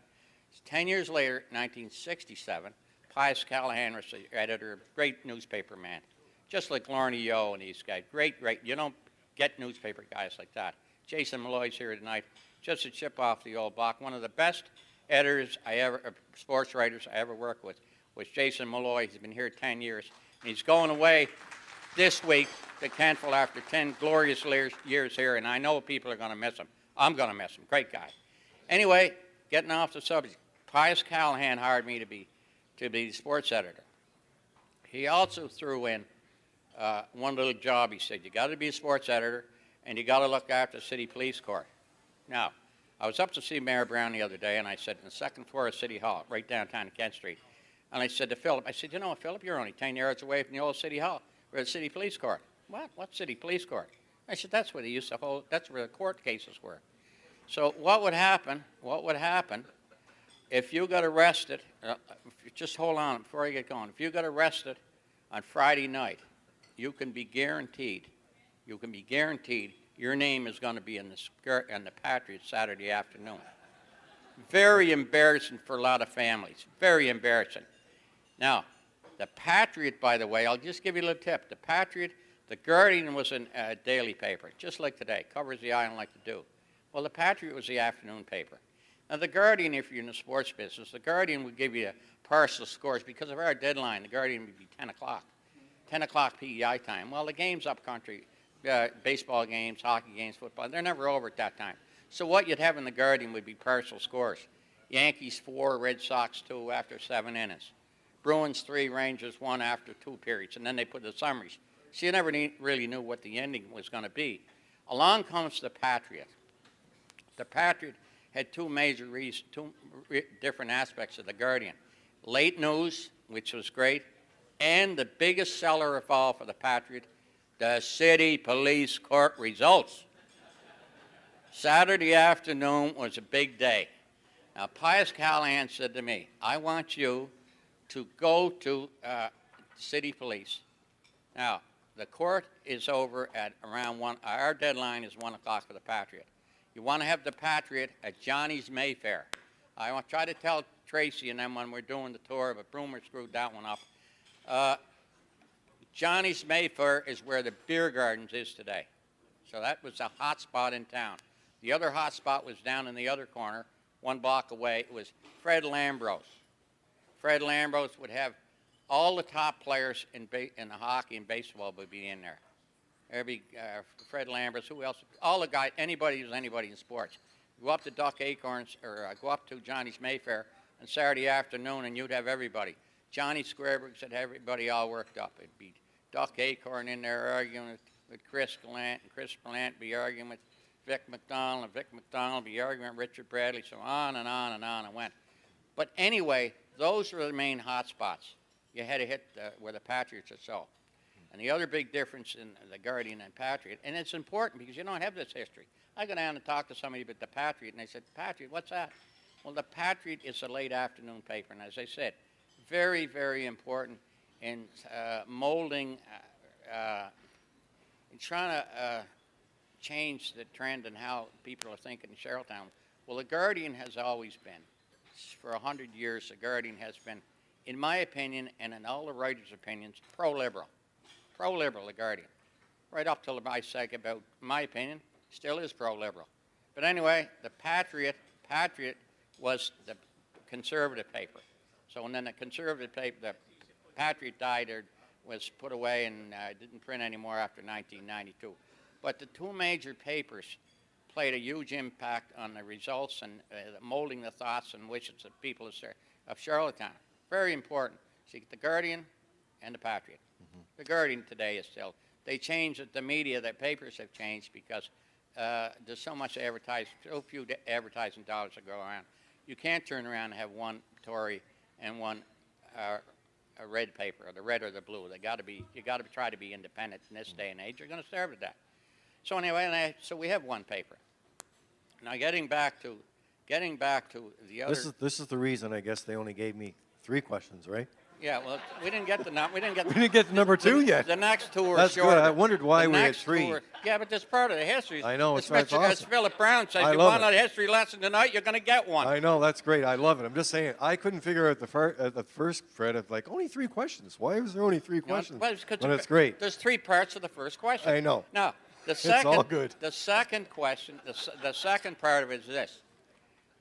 10 years later, 1967, Pius Callahan was the editor, great newspaper man, just like Lorne Yo and these guys. Great. You don't get newspaper guys like that. Jason Malloy's here tonight, just a chip off the old block. One of the best editors sports writers I ever worked with was Jason Malloy. He's been here 10 years. And he's going away this week to Kentville after 10 glorious years here, and I know people are going to miss him. I'm going to miss him. Great guy. Anyway, getting off the subject, Pius Callahan hired me to be the sports editor. He also threw in one little job. He said, you got to be a sports editor, and you got to look after the city police court. Now, I was up to see Mayor Brown the other day, and I said, in the second floor of City Hall, right downtown Kent Street. And I said to Philip, you know, Philip, you're only 10 yards away from the old City Hall, or the city police court. What city police court? I said, that's where they used to hold, that's where the court cases were. So what would happen if you got arrested, just hold on before I get going. If you got arrested on Friday night, you can be guaranteed your name is going to be in the Patriots Saturday afternoon. Very embarrassing for a lot of families, very embarrassing. Now, The Patriot, by the way, I'll just give you a little tip. The Patriot, the Guardian was a daily paper, just like today, covers the island like the do. Well, the Patriot was the afternoon paper. Now, the Guardian, if you're in the sports business, the Guardian would give you partial scores. Because of our deadline, the Guardian would be 10 o'clock. 10 o'clock PEI time. Well, the games up country, baseball games, hockey games, football, they're never over at that time. So what you'd have in the Guardian would be partial scores. Yankees 4, Red Sox 2 after 7 innings. Bruins 3, Rangers 1 after 2 periods. And then they put the summaries. So you never really knew what the ending was going to be. Along comes the Patriot. The Patriot had two different aspects of the Guardian. Late news, which was great, and the biggest seller of all for the Patriot, the city police court results. Saturday afternoon was a big day. Now, Pius Callahan said to me, I want you to go to city police. Now, the court is over at around 1, our deadline is 1 o'clock for the Patriot. You want to have the Patriot at Johnny's Mayfair. I want to try to tell Tracy and them when we're doing the tour, but Broomer screwed that one up. Johnny's Mayfair is where the beer gardens is today. So that was a hot spot in town. The other hot spot was down in the other corner, 1 block away. It was Fred Lambros. Fred Lambros would have all the top players in the hockey and baseball would be in there. There'd be Fred Lambros, who else? All the guys, anybody who's anybody in sports. Go up to Duck Acorns, or go up to Johnny's Mayfair on Saturday afternoon, and you'd have everybody. Johnny Squarebrooks had everybody all worked up. It'd be Duck Acorn in there arguing with Chris Gallant, and Chris Gallant be arguing with Vic McDonald, and Vic McDonald be arguing with Richard Bradley, so on and on and on it went. But anyway, those were the main hot spots. You had to hit where the Patriots are so. And the other big difference in the Guardian and Patriot, and it's important because you don't have this history. I go down and talk to somebody about the Patriot, and they said, Patriot, what's that? Well, the Patriot is a late afternoon paper, and as I said, very, very important in molding, in trying to change the trend in how people are thinking in Charlottetown. Well, the Guardian has always been, for 100 years, the Guardian has been, in my opinion, and in all the writers' opinions, pro-liberal. Pro-liberal, the Guardian. Right up till I say about, my opinion, still is pro-liberal. But anyway, the Patriot was the conservative paper. So and then the conservative paper, the Patriot died or was put away and didn't print anymore after 1992. But the two major papers played a huge impact on the results and molding the thoughts and wishes of people of Charlottetown. Very important. See, the Guardian and the Patriot. Mm-hmm. The Guardian today is still, they changed it, the media, the papers have changed because there's so much so few advertising dollars that go around. You can't turn around and have one Tory and one a red paper, or the red or the blue. You got to try to be independent in this day and age. You're going to starve to death. So anyway, so we have one paper. Now getting back to the other. This is the reason I guess they only gave me 3 questions, right? Yeah, well, we didn't get the we didn't get to number 2 yet. The next 2 were That's shorter. good. I wondered why we had 3. Yeah, but that's part of the history. I know, it's awesome. As Philip Brown says, I you love want a history lesson tonight, you're going to get one. I know, that's great. I love it. I'm just saying, I couldn't figure out the first, Fred, of like, only 3 questions. Why was there only 3 questions? Well, but it's great. There's 3 parts of the first question. I know. Now, the second, it's all good. The second question, the second part of it is this.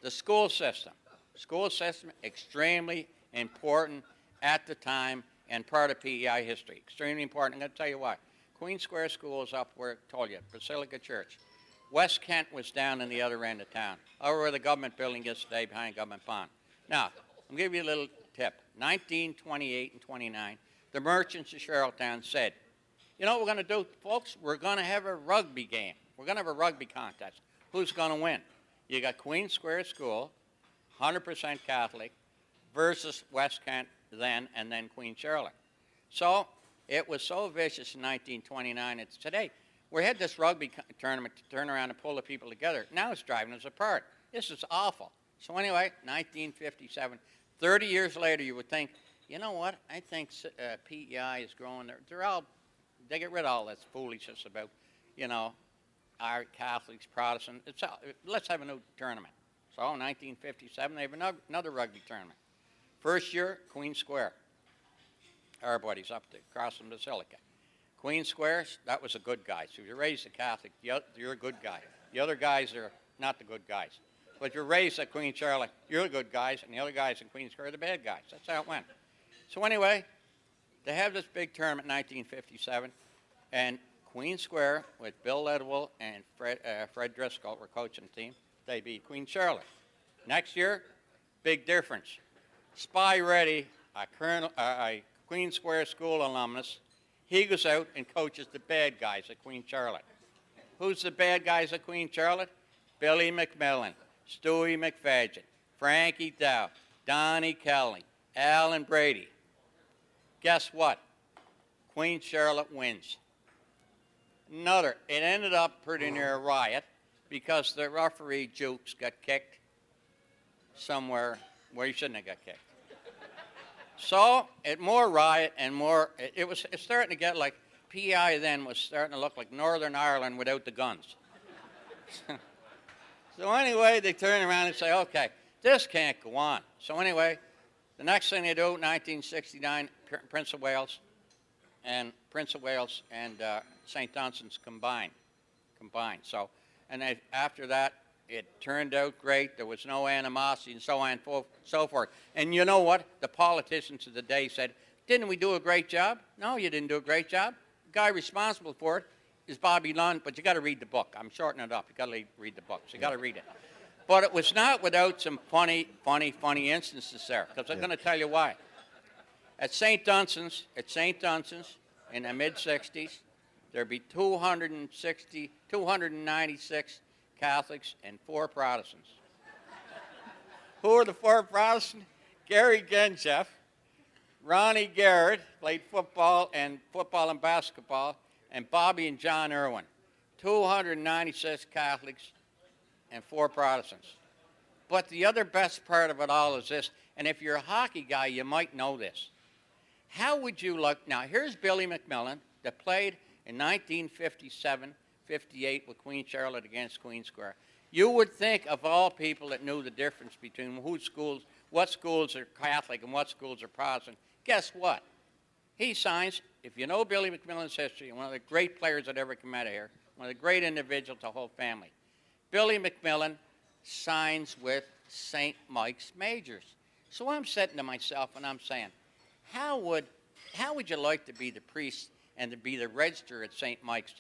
The school system. School system, extremely important at the time and part of PEI history. Extremely important. I'm going to tell you why. Queen Square School is up where I told you, Basilica Church. West Kent was down in the other end of town, over where the government building is today behind Government Pond. Now, I'll give you a little tip. 1928 and 29, the merchants of Charlottetown said, you know what we're going to do, folks? We're going to have a rugby game. We're going to have a rugby contest. Who's going to win? You got Queen Square School, 100% Catholic, versus West Kent then, and then Queen Charlotte. So it was so vicious in 1929. It's today. We had this rugby tournament to turn around and pull the people together. Now it's driving us apart. This is awful. So anyway, 1957, 30 years later, you would think, you know what? I think PEI is growing. They get rid of all this foolishness about, you know, our Catholics, Protestants. Let's have a new tournament. So 1957, they have another rugby tournament. First year, Queen Square. our buddies up across from Basilica. Queen Square, that was a good guy. So if you're raised a Catholic, you're a good guy. The other guys are not the good guys. But if you're raised at Queen Charlotte, you're the good guys, and the other guys in Queen Square are the bad guys. That's how it went. So anyway, they have this big tournament in 1957, and Queen Square with Bill Ledwell and Fred Driscoll were coaching the team. They beat Queen Charlotte. Next year, big difference. Spy Reddy, a Queen Square school alumnus, he goes out and coaches the bad guys at Queen Charlotte. Who's the bad guys at Queen Charlotte? Billy McMillan, Stewie McFadgen, Frankie Dow, Donnie Kelly, Alan Brady. Guess what? Queen Charlotte wins. It ended up pretty near a riot because the referee Jukes got kicked somewhere where he shouldn't have got kicked. So more riot and more, it's starting to get like, PI then was starting to look like Northern Ireland without the guns. So anyway, they turn around and say, okay, this can't go on. So anyway, the next thing they do, 1969, Prince of Wales and St. Dunstan's combined. So, and after that, it turned out great. There was no animosity and so on and so forth. And you know what? The politicians of the day said, didn't we do a great job? No, you didn't do a great job. The guy responsible for it is Bobby Lund, but you got to read the book. I'm shortening it up. You got to read the book. So you got to read it. But it was not without some funny instances there, because I'm going to tell you why. At St. Dunstan's in the mid-'60s, there'd be 296 Catholics and 4 Protestants. Who are the 4 Protestants? Gary Genjeff, Ronnie Garrett, played football and basketball, and Bobby and John Irwin. 296 Catholics and 4 Protestants. But the other best part of it all is this, and if you're a hockey guy, you might know this. How would you look? Now, here's Billy McMillan that played in 1957-58 with Queen Charlotte against Queen Square. You would think of all people that knew the difference between what schools are Catholic and what schools are Protestant. Guess what? He signs, if you know Billy McMillan's history, one of the great players that ever come out of here, one of the great individuals, the whole family. Billy McMillan signs with St. Mike's Majors. So I'm sitting to myself and I'm saying, how would you like to be the priest and to be the register at St. Mike's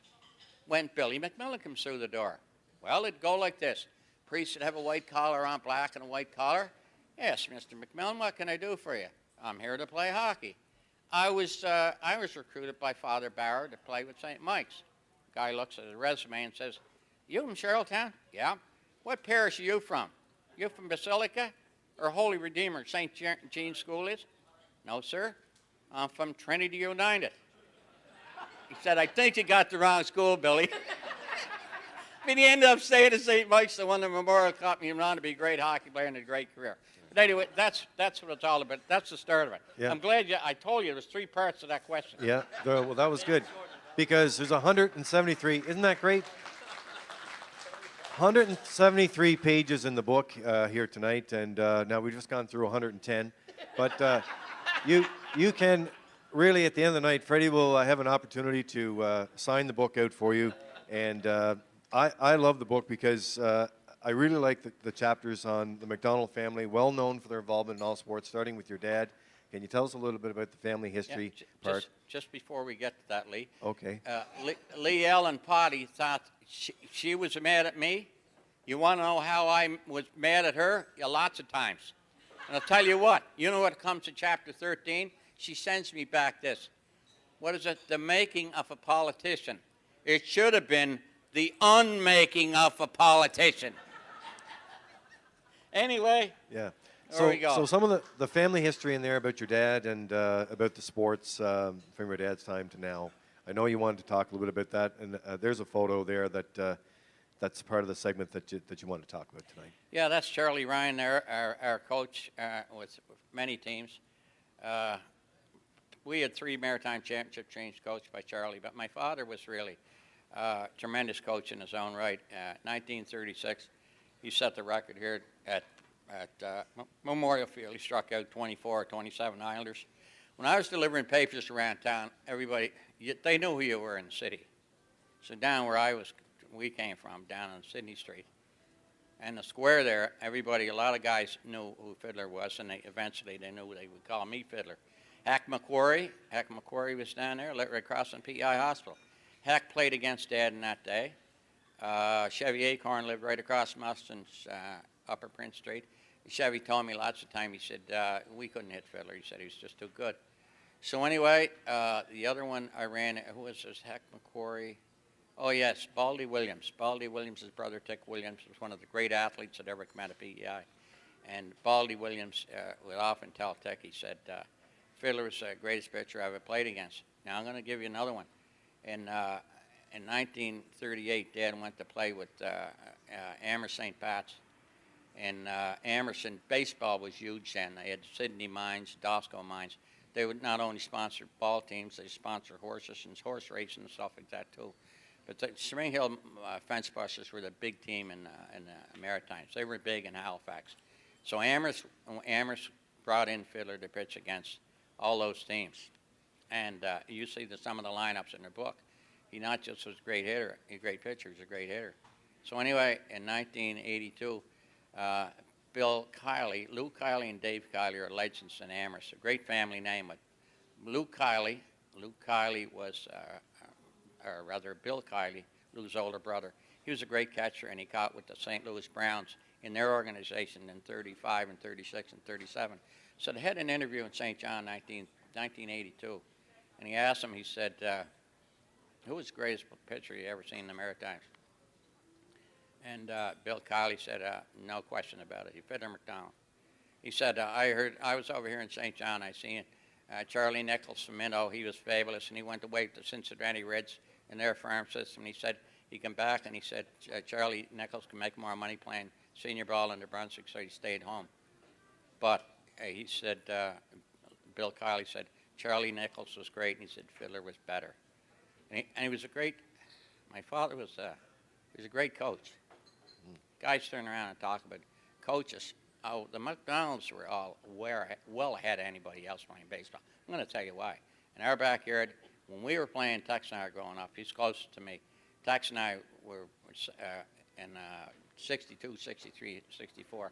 when Billy McMillan comes through the door? Well, it'd go like this. Priest would have a white collar on, black and a white collar. Yes, Mr. McMillan, what can I do for you? I'm here to play hockey. I was recruited by Father Barrow to play with St. Mike's. Guy looks at his resume and says, you from Charlottetown? Yeah. What parish are you from? You from Basilica or Holy Redeemer, St. Jean's School is? No, sir. I'm from Trinity United. He said, I think you got the wrong school, Billy. But he ended up staying at St. Mike's, the one the Memorial Cup, and he went on to be a great hockey player and a great career. But anyway, that's what it's all about. That's the start of it. Yeah. I'm glad I told you there was 3 parts to that question. Yeah, well, that was good. Because there's 173, isn't that great? 173 pages in the book here tonight, and now we've just gone through 110. But you can really, at the end of the night, Freddie will have an opportunity to sign the book out for you. And I love the book because I really like the chapters on the McDonald family, well known for their involvement in all sports, starting with your dad. Can you tell us a little bit about the family history part? Just before we get to that, Lee. Okay. Lee Ellen Potty thought she was mad at me. You want to know how I was mad at her? Yeah, lots of times. And I'll tell you what. You know what comes to chapter 13? She sends me back this. What is it? The making of a politician. It should have been the unmaking of a politician. Anyway. Yeah. There we go. So some of the family history in there about your dad and about the sports from your dad's time to now. I know you wanted to talk a little bit about that, and there's a photo there that's part of the segment that you want to talk about tonight. Yeah, that's Charlie Ryan there, our coach with many teams. We had 3 Maritime Championship trains coached by Charlie, but my father was really a tremendous coach in his own right. 1936, he set the record here at Memorial Field. He struck out 24 or 27 Islanders. When I was delivering papers around town, everybody, they knew who you were in the city. So down where we came from, down on Sydney Street, and the square there, a lot of guys knew who Fiddler was, and eventually they knew they would call me Fiddler. Hack McQuarrie was down there, right across from PEI Hospital. Hack played against Dad in that day. Chevy Acorn lived right across from us in Upper Prince Street. Chevy told me lots of time, he said, we couldn't hit Fiddler. He said he was just too good. So anyway, the other one I ran, who was this, Hack McQuarrie? Oh, yes, Baldy Williams. Baldy Williams' brother, Tick Williams, was one of the great athletes that ever come out of PEI. And Baldy Williams would often tell Tick, he said, Fiddler was the greatest pitcher I ever played against. Now, I'm going to give you another one. In 1938, Dad went to play with Amherst St. Pat's. And Amherst, baseball was huge then. They had Sydney Mines, Dosco Mines. They would not only sponsor ball teams, they sponsor horses and horse racing and stuff like that, too. But the Spring Hill Fence Busters were the big team in the Maritimes. They were big in Halifax. So Amherst brought in Fiddler to pitch against all those teams. And you see some of the lineups in their book. He not just was a great hitter, a great pitcher, he was a great hitter. So anyway, in 1982, Lou Kiley and Dave Kiley are legends in Amherst. A great family name. But Lou Kiley was, or rather Bill Kiley, Lou's older brother. He was a great catcher, and he caught with the St. Louis Browns in their organization in 35 and 36 and 37. So they had an interview in St. John 1982, and he asked him, he said, who was the greatest pitcher you ever seen in the Maritimes? And Bill Kiley said, no question about it, Fiddler McDonald. He said, I was over here in St. John, I seen Charlie Nichols from Minnow, he was fabulous, and he went away to the Cincinnati Reds in their farm system. He said, he came back and he said, Charlie Nichols can make more money playing senior ball in New Brunswick, so he stayed home. But he said, Bill Kiley said, Charlie Nichols was great, and he said Fiddler was better. And he was my father was a great coach. Guys turn around and talk about coaches. Oh, the McDonalds were all well ahead of anybody else playing baseball. I'm going to tell you why. In our backyard, when we were playing, Tex and I were growing up, he's close to me. Tex and I were in 62, 63, 64,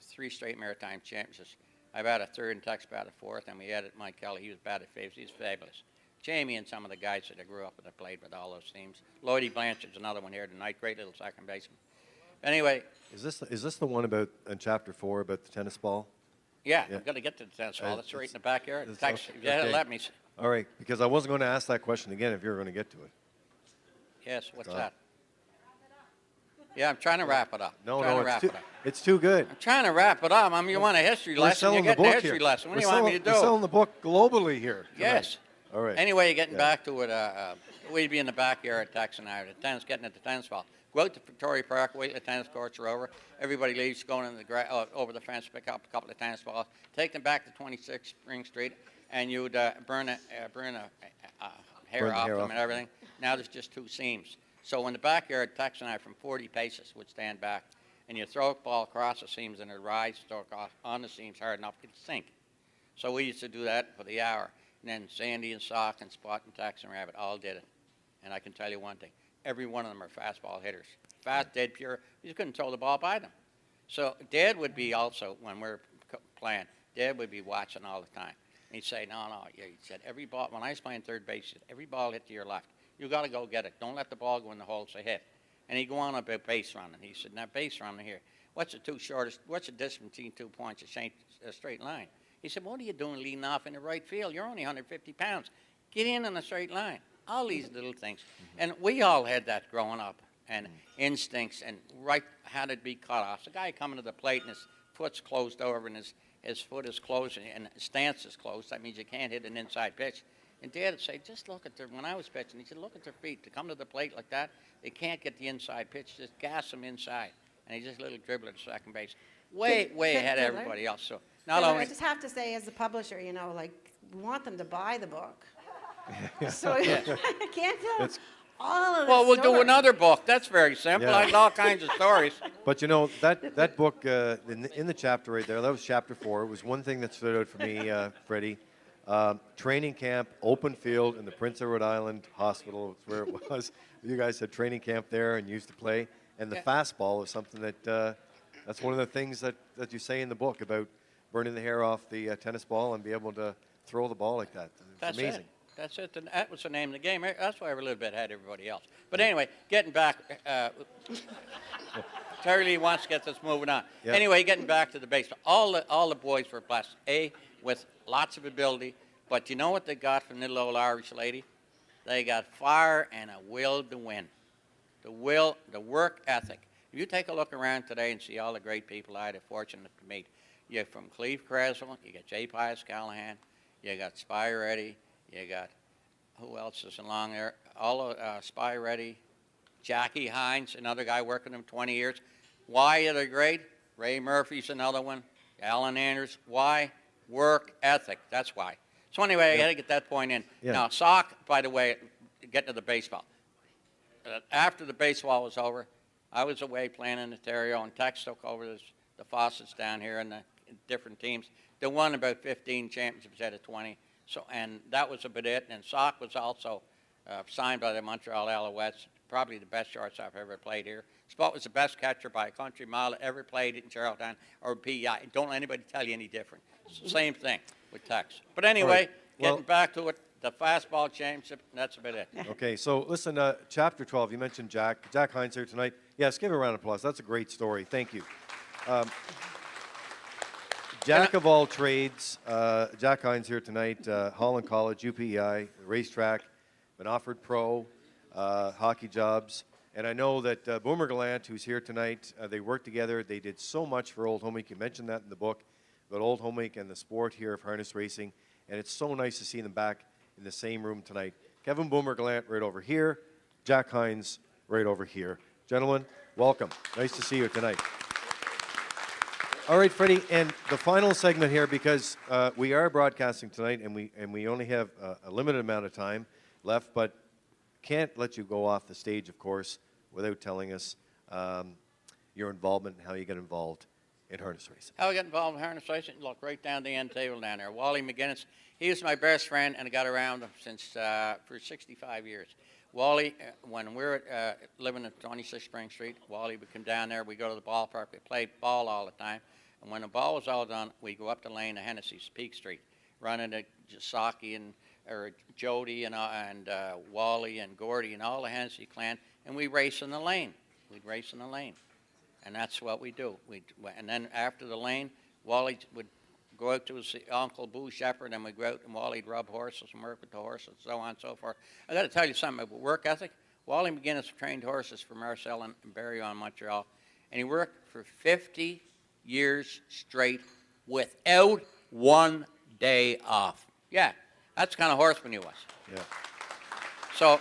3 straight Maritime championships. I batted a third and Tex batted a fourth, and we had Mike Kelly. He was batted fifth. He's fabulous. Jamie and some of the guys that I grew up with that played with all those teams. Lloydie Blanchard's another one here tonight. Great little second baseman. Anyway. Is this the one about in chapter 4 about the tennis ball? Yeah, I'm going to get to the tennis ball. That's right in the backyard. Tex, okay. let me. All right, because I wasn't going to ask that question again if you were going to get to it. Yes, what's that? Yeah, I'm trying to wrap it up. It's too good. I'm trying to wrap it up. You want a history lesson? You're getting a history lesson. What do you want me to do? We're selling the book globally here tonight. Yes. All right. Anyway, getting back to it, we'd be in the backyard at Tex and I, getting at the tennis ball. Go out to Victoria Park, wait till the tennis courts are over. Everybody leaves, going in over the fence, pick up a couple of tennis balls, take them back to 26 Spring Street, and you'd burn a hair off them and everything. Now there's just 2 seams. So in the backyard, Tex and I, from 40 paces, would stand back, and you throw a ball across the seams, and it'd rise, throw across on the seams hard enough it could sink. So we used to do that for the hour. And then Sandy and Sock and Spot and Tex and Rabbit all did it. And I can tell you one thing. Every one of them are fastball hitters. Fast, dead, pure. You just couldn't throw the ball by them. So Dad would be also, when we're playing, Dad would be watching all the time. And he'd say, no. He said, every ball, when I was playing third base, he said, every ball hit to your left. You got to go get it. Don't let the ball go in the hole, say hit. And he'd go on about base running. He said, now base running here. What's the distance between 2 points? A straight line. He said, what are you doing leading off in the right field? You're only 150 pounds. Get in a straight line. All these little things. And we all had that growing up, and instincts, and how to be cut off. The guy coming to the plate and his foot's closed over and his foot is closed and his stance is closed. That means you can't hit an inside pitch. And Dad would say, just look at when I was pitching, he said, look at their feet. To come to the plate like that, they can't get the inside pitch. Just gas them inside. And he just a little dribbler at second base. Way ahead of everybody else. So not only. I just have to say, as a publisher, we want them to buy the book. So you can't tell all of the Well, we'll do stories. another book. That's very simple. Yeah. I got all kinds of stories. But you know, that book, in the chapter right there, that was chapter 4. It was one thing that stood out for me, Freddie. Training camp, open field in the Prince Edward Island Hospital was where it was. You guys had training camp there and used to play. And the Yeah. fastball is something that, that's one of the things that you say in the book about burning the hair off the tennis ball and be able to throw the ball like that. It's That's amazing. it. That's it. And that was the name of the game. That's why we're a little bit ahead of everybody else. But anyway, getting back, Terry Lee wants to get this moving on. Yeah. Anyway, getting back to the baseball. All the boys were blessed, with lots of ability. But you know what they got from the little old Irish lady? They got fire and a will to win. The will, the work ethic. If you take a look around today and see all the great people I had the fortune to meet, you from Cleve Creswell, you got J. Pius Callahan, you got Spy Reddy, you got, who else is along there? All of Spy Reddy, Jackie Hines, another guy working with him 20 years. Why are they great? Ray Murphy's another one. Alan Anders. Why? Work ethic. That's why. So anyway, I got to get that point in. Yeah. Now, soccer, by the way, getting to the baseball. After the baseball was over, I was away playing in Ontario, and Tex took over the Fawcett's down here and the different teams. They won about 15 championships out of 20. So, and that was about it. And Sock was also signed by the Montreal Alouettes, probably the best shortstop I've ever played here. Spot was the best catcher by a country mile that ever played in Charlottetown or PEI. Don't let anybody tell you any different. It's the same thing with Tex. But anyway, Right. Well- getting back to it, the fastball championship, that's about it. Okay, so listen, chapter 12, you mentioned Jack Hines here tonight. Yes, give a round of applause. That's a great story. Thank you. Jack of all trades, Jack Hines here tonight, Holland College, UPEI, racetrack, been offered pro, hockey jobs. And I know that Boomer Gallant, who's here tonight, they worked together. They did so much for Old Home Week. You mentioned that in the book, about Old Home Week and the sport here of harness racing. And it's so nice to see them back in the same room tonight. Kevin Boomer Gallant right over here, Jack Hines right over here. Gentlemen, welcome. Nice to see you tonight. All right, Freddie, and the final segment here, because we are broadcasting tonight, and we only have a limited amount of time left, but can't let you go off the stage, of course, without telling us your involvement and how you got involved in harness racing. How I got involved in harness racing? Look, right down the end table down there. Wally McGinnis, he was my best friend, and I got around him since for 65 years. Wally, when we were living at 26 Spring Street, Wally would come down there. We'd go to the ballpark. We played ball all the time. And when the ball was all done, we'd go up the lane to Hennessy's, Peak Street, running to Saki and Jody and Wally and Gordy and all the Hennessy clan, and we race in the lane. We'd race in the lane. And that's what we do. And then after the lane, Wally would go out to his Uncle Boo Shepherd, and we'd go out and Wally'd rub horses and work with the horses, so on and so forth. I got to tell you something about work ethic. Wally McGinnis trained horses for Marcel and Barry on Montreal, and he worked for 50 years straight without one day off. Yeah, that's the kind of horseman he was. Yeah. So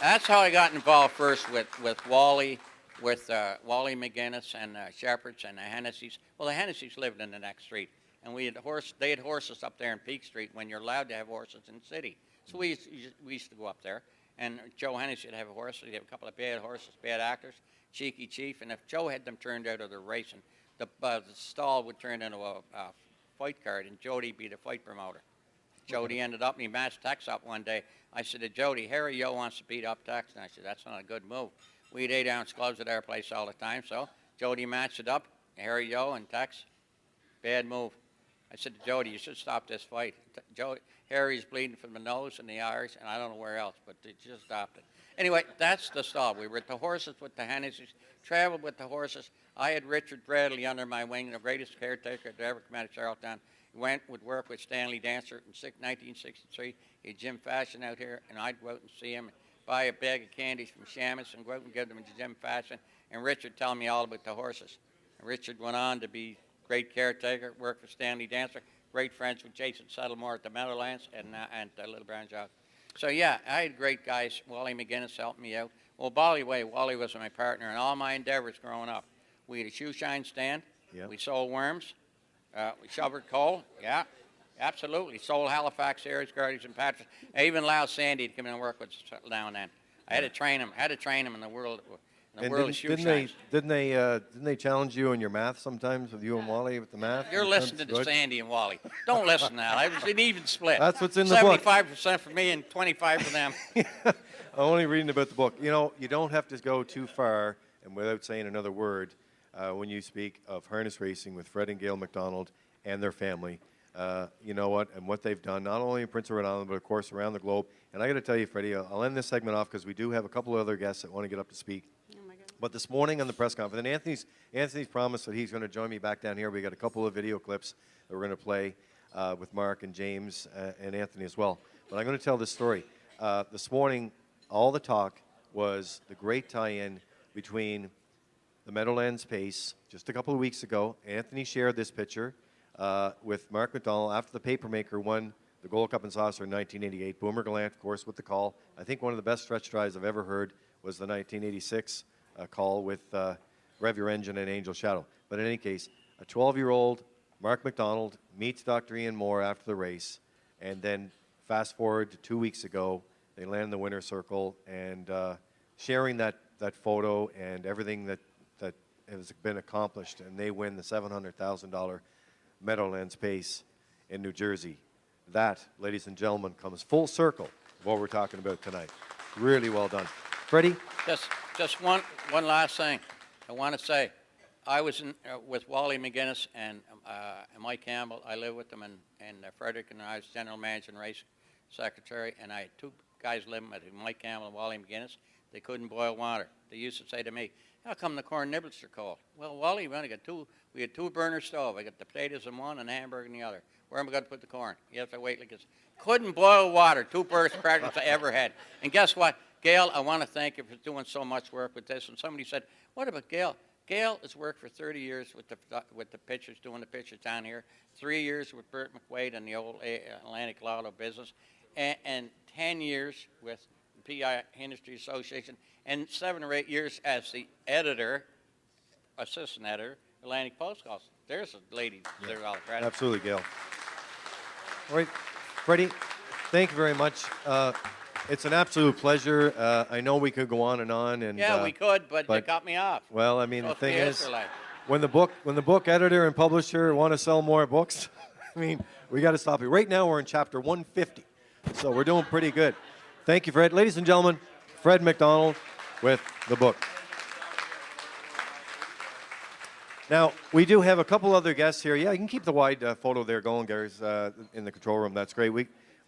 that's how I got involved first with Wally, with Wally McGinnis and Shepherds and the Hennessy's. Well, the Hennessy's lived in the next street, and they had horses up there in Peak Street when you're allowed to have horses in the city. So we used to go up there, and Joe Hennessy would have a horse. He'd have a couple of bad horses, bad actors, Cheeky Chief, and if Joe had them turned out of their racing, the stall would turn into a fight card, and Jody'd be the fight promoter. Jody ended up, and he matched Tex up one day. I said to Jody, Harry Yo wants to beat up Tex, and I said, that's not a good move. We had 8-ounce gloves at our place all the time, so Jody matched it up, Harry Yo and Tex. Bad move. I said to Jody, you should stop this fight. Harry's bleeding from the nose and the eyes, and I don't know where else, but they just stopped it. Anyway, that's the stall. We were at the horses with the Hennessy's, traveled with the horses. I had Richard Bradley under my wing, the greatest caretaker to ever come out of Charlottetown. He would work with Stanley Dancer in 1963. He had Jim Fashion out here, and I'd go out and see him and buy a bag of candies from Shamus and go out and give them to Jim Fashion. And Richard tell me all about the horses. And Richard went on to be great caretaker, worked for Stanley Dancer, great friends with Jason Settlemore at the Meadowlands and Little Brown Jog. So, yeah, I had great guys. Wally McGinnis helped me out. Well, Wally was my partner in all my endeavors growing up. We had a shoe shine stand. Yep. We sold worms. We shoveled coal. Yeah, absolutely. Sold Halifax, Ayers, Guardies, and Patrick. I even allowed Sandy to come in and work with us now and then. I had to train him in the world. In the And world of shoe shines. didn't they challenge you in your math sometimes with you and Wally with the math? You're Sometimes listening to good? Sandy and Wally. Don't listen now. I was an even split. That's what's in the book. 75% for me and 25 for them. I'm only reading about the book. You know, you don't have to go too far, and without saying another word, when you speak of harness racing with Fred and Gail McDonald and their family. You know what, and what they've done, not only in Prince Edward Island, but of course around the globe. And I got to tell you, Freddie, I'll end this segment off because we do have a couple of other guests that want to get up to speak. Oh my goodness. But this morning on the press conference, and Anthony's promised that he's going to join me back down here. We got a couple of video clips that we're going to play with Mark and James and Anthony as well. But I'm going to tell this story. This morning, all the talk was the great tie-in between the Meadowlands Pace. Just a couple of weeks ago, Anthony shared this picture with Mark McDonald after the papermaker won the Gold Cup and Saucer in 1988. Boomer Gallant, of course, with the call. I think one of the best stretch drives I've ever heard was the 1986 call with Rev Your Engine and Angel Shadow. But in any case, a 12-year-old Mark McDonald meets Dr. Ian Moore after the race, and then fast forward to 2 weeks ago, they land in the winner's circle, and sharing that photo and everything that has been accomplished, and they win the $700,000 Meadowlands Pace in New Jersey. That, ladies and gentlemen, comes full circle of what we're talking about tonight. Really well done. Freddie? Just one last thing I want to say. I was with Wally McGuinness and Mike Campbell. I live with them, and Frederick, and I was general manager and race secretary, and I had two guys living with me, Mike Campbell and Wally McGuinness. They couldn't boil water. They used to say to me, how come the corn niblets are cold? Well, Wally, we had two burner stove. I got the potatoes in one and the hamburger in the other. Where am I going to put the corn? You have to wait like this. Couldn't boil water. Two worst practice I ever had. And guess what? Gail, I want to thank you for doing so much work with this. And somebody said, what about Gail? Gail has worked for 30 years with the pitchers, doing the pitchers down here. 3 years with Bert McQuaid and the old Atlantic Lotto business. And 10 years with the PI Industry Association. And 7 or 8 years as the editor, assistant editor, Atlantic Post Calls. There's a lady there, all credit. Absolutely, Gail. All right, Freddie, thank you very much. It's an absolute pleasure. I know we could go on and on. And, yeah, we could, but you cut me off. Well, I mean, So the thing is, like. when the book editor and publisher want to sell more books, I mean, we got to stop it. Right now, we're in chapter 150, so we're doing pretty good. Thank you, Fred. Ladies and gentlemen, Fred McDonald with the book. Now, we do have a couple other guests here. Yeah, you can keep the wide photo there going, Gary's in the control room. That's great.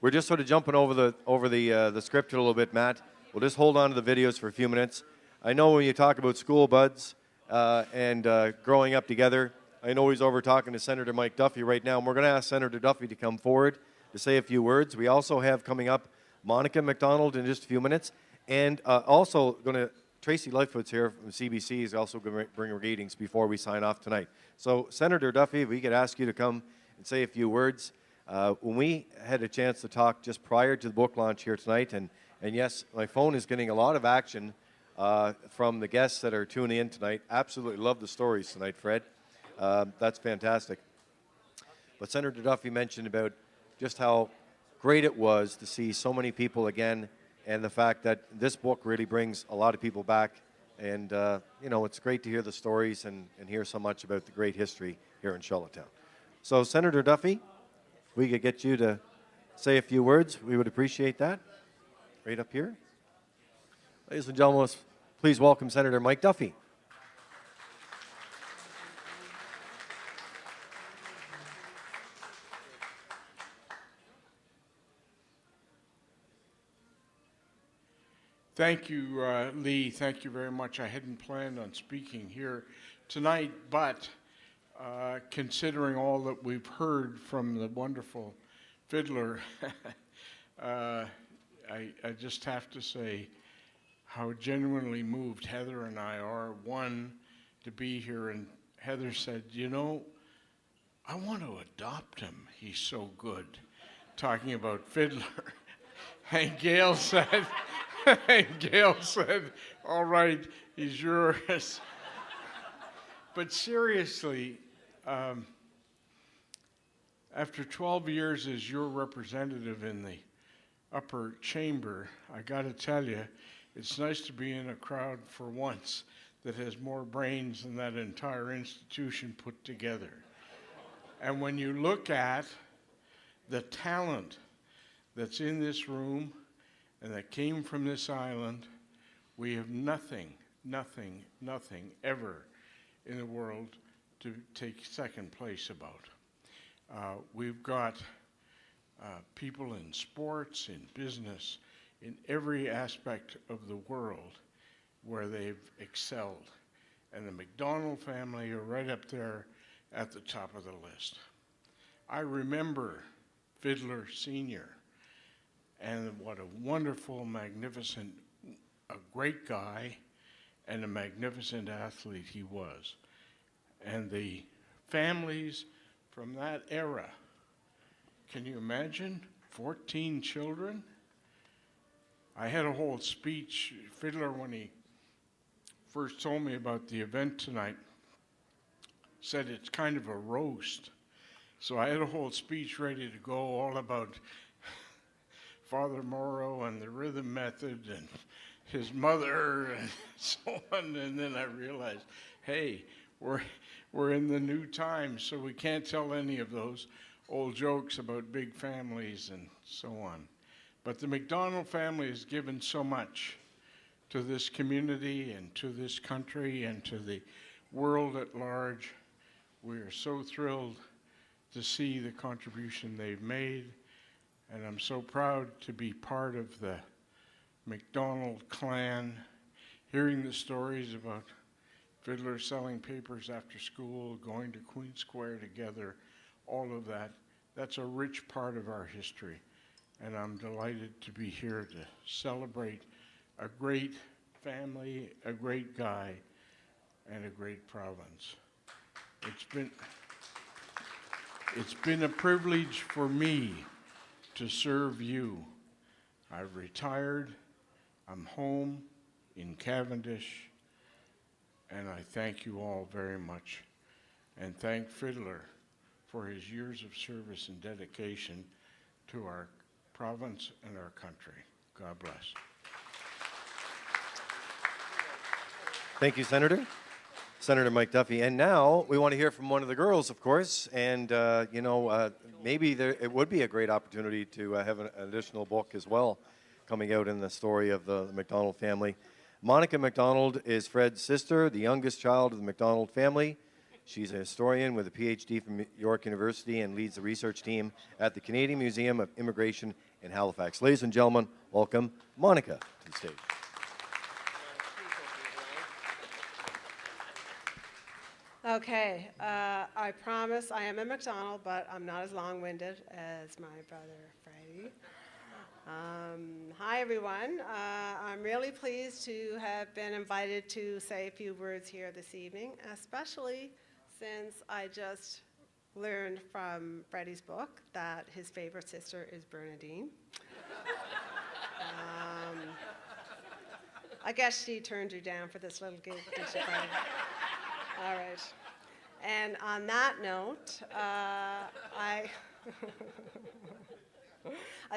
We're just sort of jumping over the script a little bit, Matt. We'll just hold on to the videos for a few minutes. I know when you talk about school buds and growing up together, I know he's over talking to Senator Mike Duffy right now, and we're going to ask Senator Duffy to come forward to say a few words. We also have coming up Monica McDonald in just a few minutes, and also going to Tracy Lightfoot's here from CBC is also going to bring readings before we sign off tonight. So, Senator Duffy, if we could ask you to come and say a few words. When we had a chance to talk just prior to the book launch here tonight, and yes, my phone is getting a lot of action from the guests that are tuning in tonight. Absolutely love the stories tonight, Fred. That's fantastic. But Senator Duffy mentioned about just how great it was to see so many people again, and the fact that this book really brings a lot of people back. And, you know, it's great to hear the stories and hear so much about the great history here in Charlottetown. So, Senator Duffy, if we could get you to say a few words, we would appreciate that. Right up here. Ladies and gentlemen, please welcome Senator Mike Duffy. Thank you, Lee. Thank you very much. I hadn't planned on speaking here tonight, but considering all that we've heard from the wonderful fiddler, I just have to say how genuinely moved Heather and I are, one, to be here. And Heather said, you know, I want to adopt him. He's so good, talking about fiddler. And Gail said, all right, he's yours. But seriously, after 12 years as your representative in the upper chamber, I got to tell you, It's nice to be in a crowd for once that has more brains than that entire institution put together. And when you look at the talent that's in this room and that came from this island, we have nothing ever in the world to take second place about. We've got people in sports, in business, in every aspect of the world where they've excelled. And the McDonald family are right up there at the top of the list. I remember Fiddler Sr. and what a wonderful, magnificent, a great guy and a magnificent athlete he was. And the families from that era, can you imagine 14 children? I had a whole speech. Fiddler, when he first told me about the event tonight, said it's kind of a roast. So I had a whole speech ready to go all about Father Morrow and the rhythm method and his mother and so on. And then I realized, hey, we're in the new times, so we can't tell any of those old jokes about big families and so on. But the McDonald family has given so much to this community and to this country and to the world at large. We are so thrilled to see the contribution they've made, and I'm so proud to be part of the McDonald clan, hearing the stories about fiddlers selling papers after school, going to Queen Square together, all of that. That's a rich part of our history, and I'm delighted to be here to celebrate a great family, a great guy, and a great province. It's been a privilege for me to serve you. I've retired, I'm home in Cavendish, and I thank you all very much, and thank Fiddler for his years of service and dedication to our province and our country. God bless. Thank you, Senator. Senator Mike Duffy. And now we want to hear from one of the girls, of course. And, maybe it would be a great opportunity to have an additional book as well coming out in the story of the McDonald family. Monica McDonald is Fred's sister, the youngest child of the McDonald family. She's a historian with a PhD from York University and leads the research team at the Canadian Museum of Immigration in Halifax. Ladies and gentlemen, welcome Monica to the stage. Okay, I promise I am a McDonald, but I'm not as long-winded as my brother Freddie. Hi, everyone. I'm really pleased to have been invited to say a few words here this evening, especially since I just learned from Freddie's book that his favorite sister is Bernadine. I guess she turned you down for this little gig, didn't she, Freddie? All right. And on that note, I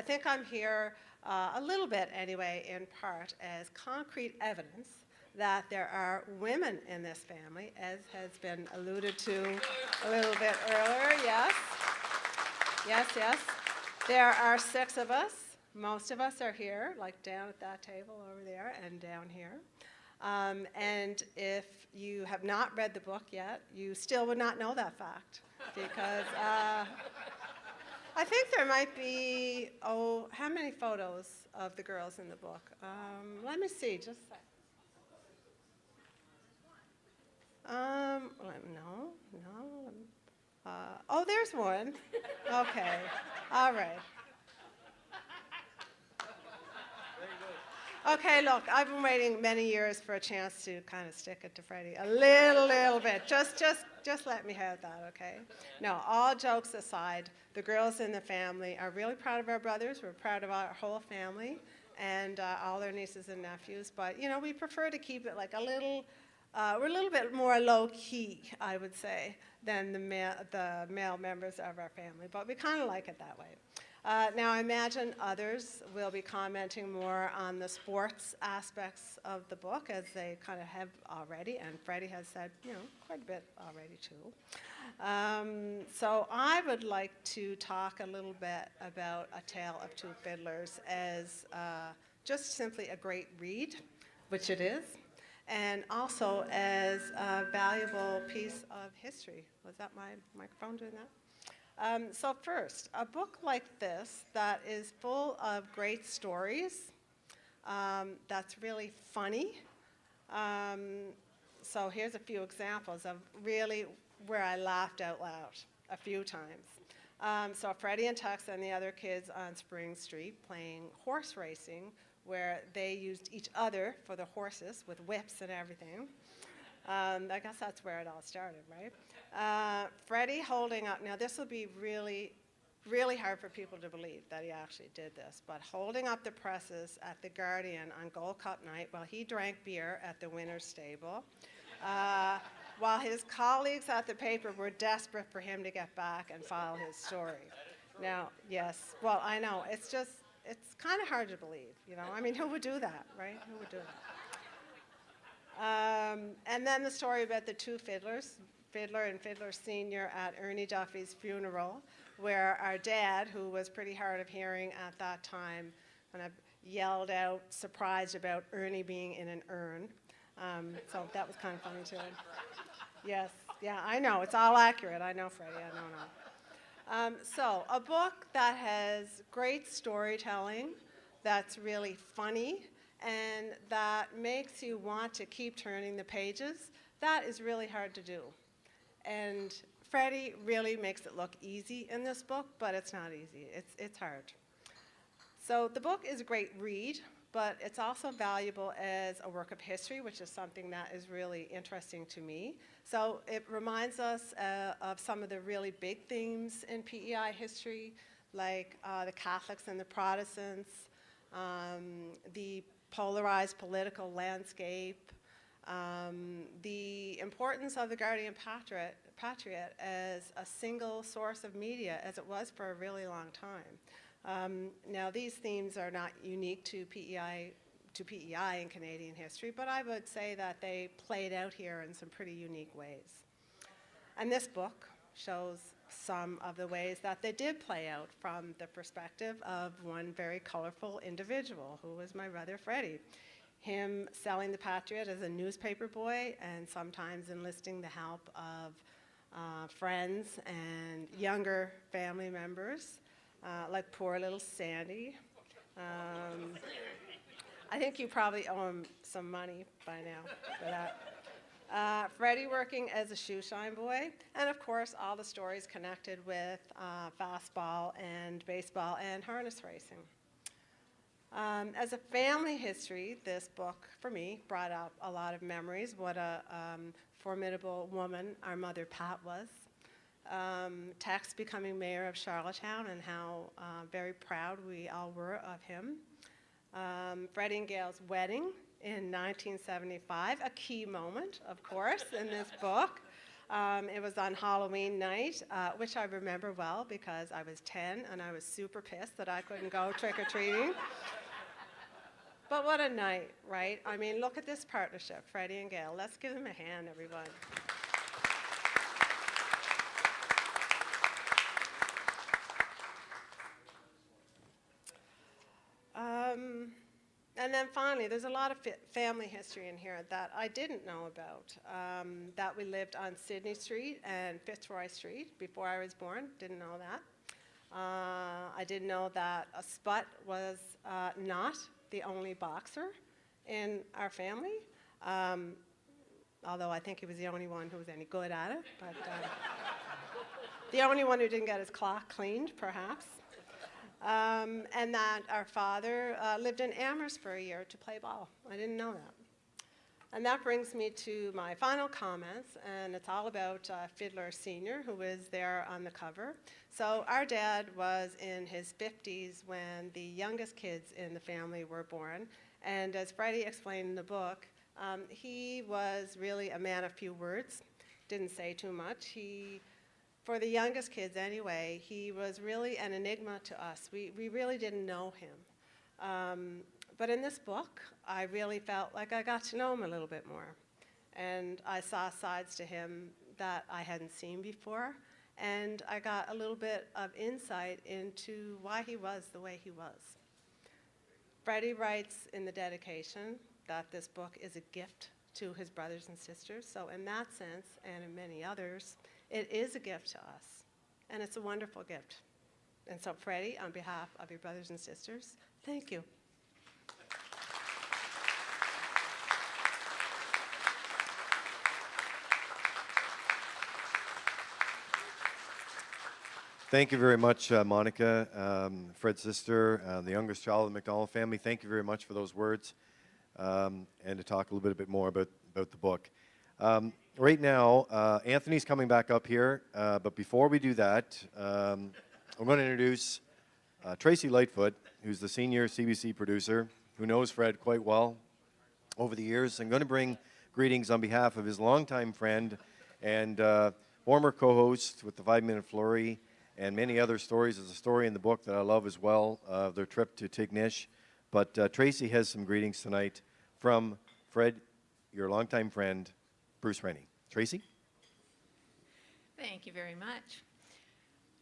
think I'm here a little bit anyway, in part, as concrete evidence that there are women in this family, as has been alluded to a little bit earlier. Yes. Yes, yes. There are 6 of us. Most of us are here, like down at that table over there and down here. And if you have not read the book yet, you still would not know that fact, because I think there might be, how many photos of the girls in the book? Let me see, just a sec. No. There's one. Okay, all right. Okay, look, I've been waiting many years for a chance to kind of stick it to Freddie a little bit. Just let me have that, okay? No, all jokes aside, the girls in the family are really proud of our brothers. We're proud of our whole family and all their nieces and nephews. But, we prefer to keep it like we're a little bit more low-key, I would say, than the male members of our family. But we kind of like it that way. Now, I imagine others will be commenting more on the sports aspects of the book, as they kind of have already, and Freddie has said, quite a bit already too. So I would like to talk a little bit about A Tale of Two Fiddlers as just simply a great read, which it is, and also as a valuable piece of history. Was that my microphone doing that? So first, a book like this that is full of great stories, that's really funny. So here's a few examples of really where I laughed out loud a few times. So Freddie and Tux and the other kids on Spring Street playing horse racing, where they used each other for the horses with whips and everything. I guess that's where it all started, right? Freddie holding up, now this will be really, really hard for people to believe that he actually did this, but holding up the presses at the Guardian on Gold Cup night while he drank beer at the winner's stable, while his colleagues at the paper were desperate for him to get back and file his story. Now, yes, well, I know, it's kind of hard to believe, I mean, who would do that, right? Who would do that? And then the story about the two fiddlers, Fiddler and Fiddler Sr. at Ernie Duffy's funeral, where our dad, who was pretty hard of hearing at that time, kind of yelled out, surprised about Ernie being in an urn. So that was kind of funny too. Yes, yeah, I know, it's all accurate. I know, Freddie, I know. So a book that has great storytelling, that's really funny, and that makes you want to keep turning the pages, that is really hard to do. And Freddie really makes it look easy in this book, but it's not easy. It's hard. So the book is a great read, but it's also valuable as a work of history, which is something that is really interesting to me. So it reminds us of some of the really big themes in PEI history, like the Catholics and the Protestants, the polarized political landscape, the importance of the Guardian Patriot as a single source of media, as it was for a really long time. Now, these themes are not unique to PEI in Canadian history, but I would say that they played out here in some pretty unique ways. And this book shows some of the ways that they did play out from the perspective of one very colorful individual, who was my brother Freddie. Him selling the Patriot as a newspaper boy and sometimes enlisting the help of friends and younger family members, like poor little Sandy. I think you probably owe him some money by now for that. Freddie working as a shoe shine boy, and of course all the stories connected with fastball and baseball and harness racing. As a family history, this book, for me, brought up a lot of memories. What a formidable woman our mother Pat was. Tex becoming mayor of Charlottetown, and how very proud we all were of him. Freddie and Gail's wedding in 1975, a key moment, of course, in this book. It was on Halloween night, which I remember well because I was 10 and I was super pissed that I couldn't go trick-or-treating. But what a night, right? I mean, look at this partnership, Freddie and Gail. Let's give them a hand, everyone. And then finally, there's a lot of family history in here that I didn't know about. That we lived on Sydney Street and Fitzroy Street before I was born. Didn't know that. I didn't know that a Sput was not the only boxer in our family, although I think he was the only one who was any good at it, but the only one who didn't get his clock cleaned, perhaps. And that our father lived in Amherst for a year to play ball. I didn't know that. And that brings me to my final comments, and it's all about Fiddler Sr., who is there on the cover. So our dad was in his 50s when the youngest kids in the family were born, and as Freddie explained in the book, he was really a man of few words, didn't say too much. He for the youngest kids anyway, he was really an enigma to us. We really didn't know him. But in this book, I really felt like I got to know him a little bit more. And I saw sides to him that I hadn't seen before. And I got a little bit of insight into why he was the way he was. Freddie writes in the dedication that this book is a gift to his brothers and sisters. So in that sense, and in many others, it is a gift to us. And it's a wonderful gift. And so Freddie, on behalf of your brothers and sisters, thank you. Thank you very much, Monica, Fred's sister, the youngest child of the McDonald family. Thank you very much for those words, and to talk a little bit more about the book. Right now, Anthony's coming back up here, but before we do that, I'm going to introduce Tracy Lightfoot, who's the senior CBC producer, who knows Fred quite well over the years. I'm going to bring greetings on behalf of his longtime friend and former co-host with the 5-Minute Flurry, and many other stories. There's a story in the book that I love as well, their trip to Tignish. But Tracy has some greetings tonight from Fred, your longtime friend, Bruce Rennie. Tracy? Thank you very much.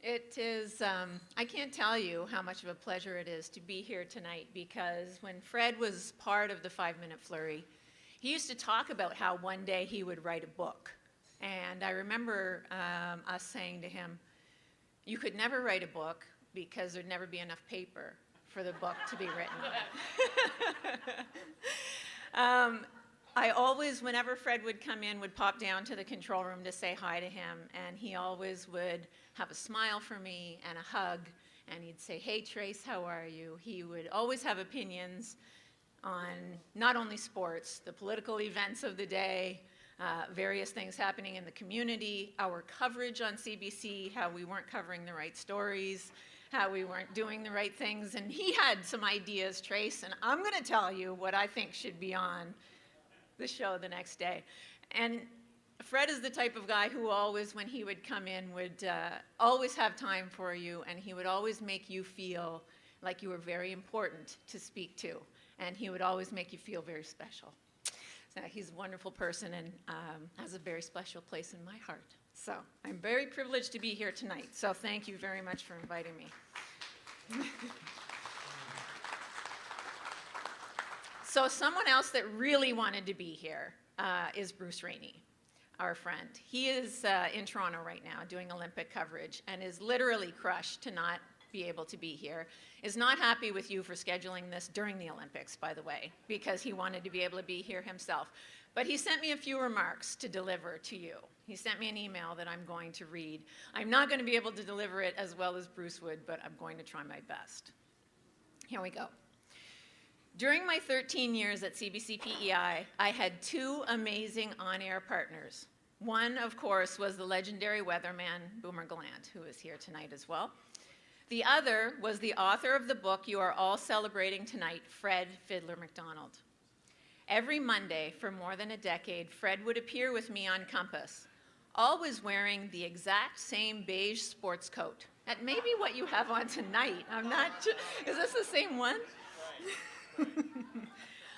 It is, I can't tell you how much of a pleasure it is to be here tonight, because when Fred was part of the 5-Minute Flurry, he used to talk about how one day he would write a book. And I remember us saying to him, you could never write a book because there'd never be enough paper for the book to be written. I always, whenever Fred would come in, would pop down to the control room to say hi to him, and he always would have a smile for me and a hug, and he'd say, hey, Trace, how are you? He would always have opinions on not only sports, the political events of the day, various things happening in the community, our coverage on CBC, how we weren't covering the right stories, how we weren't doing the right things. And he had some ideas, Trace, and I'm going to tell you what I think should be on the show the next day. And Fred is the type of guy who always, when he would come in, would always have time for you, and he would always make you feel like you were very important to speak to. And he would always make you feel very special. So he's a wonderful person and has a very special place in my heart. So I'm very privileged to be here tonight. So thank you very much for inviting me. So someone else that really wanted to be here is Bruce Rennie, our friend. He is in Toronto right now doing Olympic coverage and is literally crushed to not be able to be here, is not happy with you for scheduling this during the Olympics, by the way, because he wanted to be able to be here himself. But he sent me a few remarks to deliver to you. He sent me an email that I'm going to read. I'm not going to be able to deliver it as well as Bruce would, but I'm going to try my best. Here we go. During my 13 years at CBC PEI, I had two amazing on-air partners. One, of course, was the legendary weatherman, Boomer Gallant, who is here tonight as well. The other was the author of the book you are all celebrating tonight, Fred Fiddler McDonald. Every Monday for more than a decade, Fred would appear with me on Compass, always wearing the exact same beige sports coat. That may be what you have on tonight. I'm not sure. Is this the same one?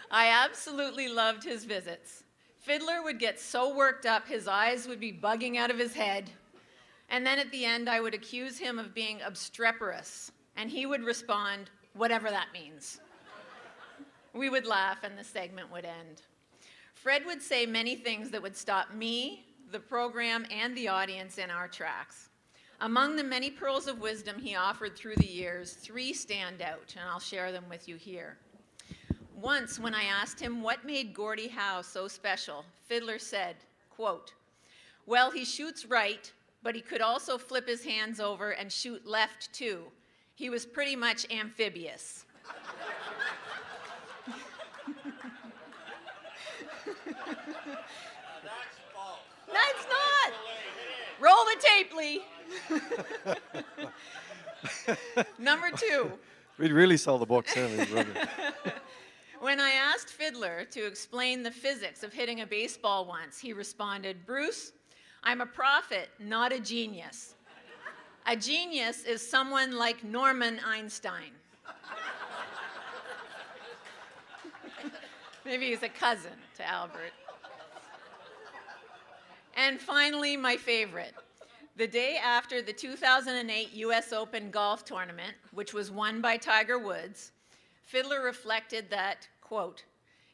I absolutely loved his visits. Fiddler would get so worked up, his eyes would be bugging out of his head. And then at the end, I would accuse him of being obstreperous, and he would respond, whatever that means. We would laugh, and the segment would end. Fred would say many things that would stop me, the program, and the audience in our tracks. Among the many pearls of wisdom he offered through the years, 3 stand out, and I'll share them with you here. Once, when I asked him what made Gordie Howe so special, Fiddler said, quote, well, he shoots right, but he could also flip his hands over and shoot left, too. He was pretty much amphibious. That's false. That's not. Roll the tape, Lee. Number 2. We'd really sell the books, huh? When I asked Fiddler to explain the physics of hitting a baseball once, he responded, Bruce, I'm a prophet, not a genius. A genius is someone like Norman Einstein. Maybe he's a cousin to Albert. And finally, my favorite. The day after the 2008 US Open golf tournament, which was won by Tiger Woods, Fiddler reflected that, quote,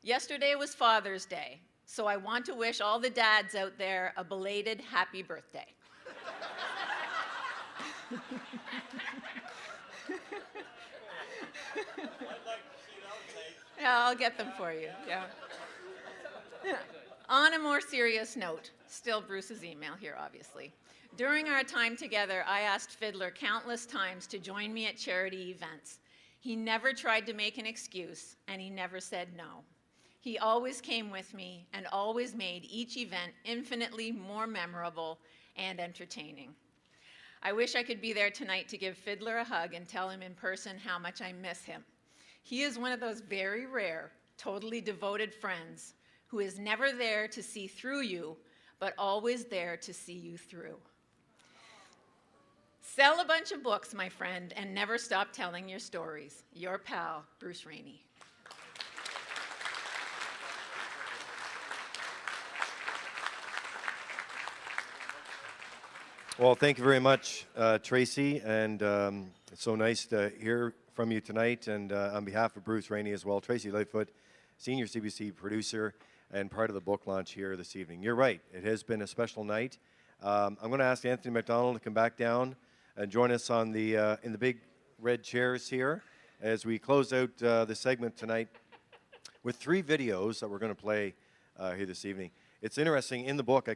"Yesterday was Father's Day, so I want to wish all the dads out there a belated happy birthday." Yeah, I'll get them for you. Yeah. On a more serious note, still Bruce's email here, obviously. During our time together, I asked Fiddler countless times to join me at charity events. He never tried to make an excuse, and he never said no. He always came with me and always made each event infinitely more memorable and entertaining. I wish I could be there tonight to give Fiddler a hug and tell him in person how much I miss him. He is one of those very rare, totally devoted friends who is never there to see through you, but always there to see you through. Sell a bunch of books, my friend, and never stop telling your stories. Your pal, Bruce Rainey. Well, thank you very much, Tracy, and it's so nice to hear from you tonight, and on behalf of Bruce Rainey as well, Tracy Lightfoot, senior CBC producer and part of the book launch here this evening. You're right, it has been a special night. I'm going to ask Anthony McDonald to come back down and join us on the in the big red chairs here as we close out the segment tonight with 3 videos that we're going to play here this evening. It's interesting, in the book, I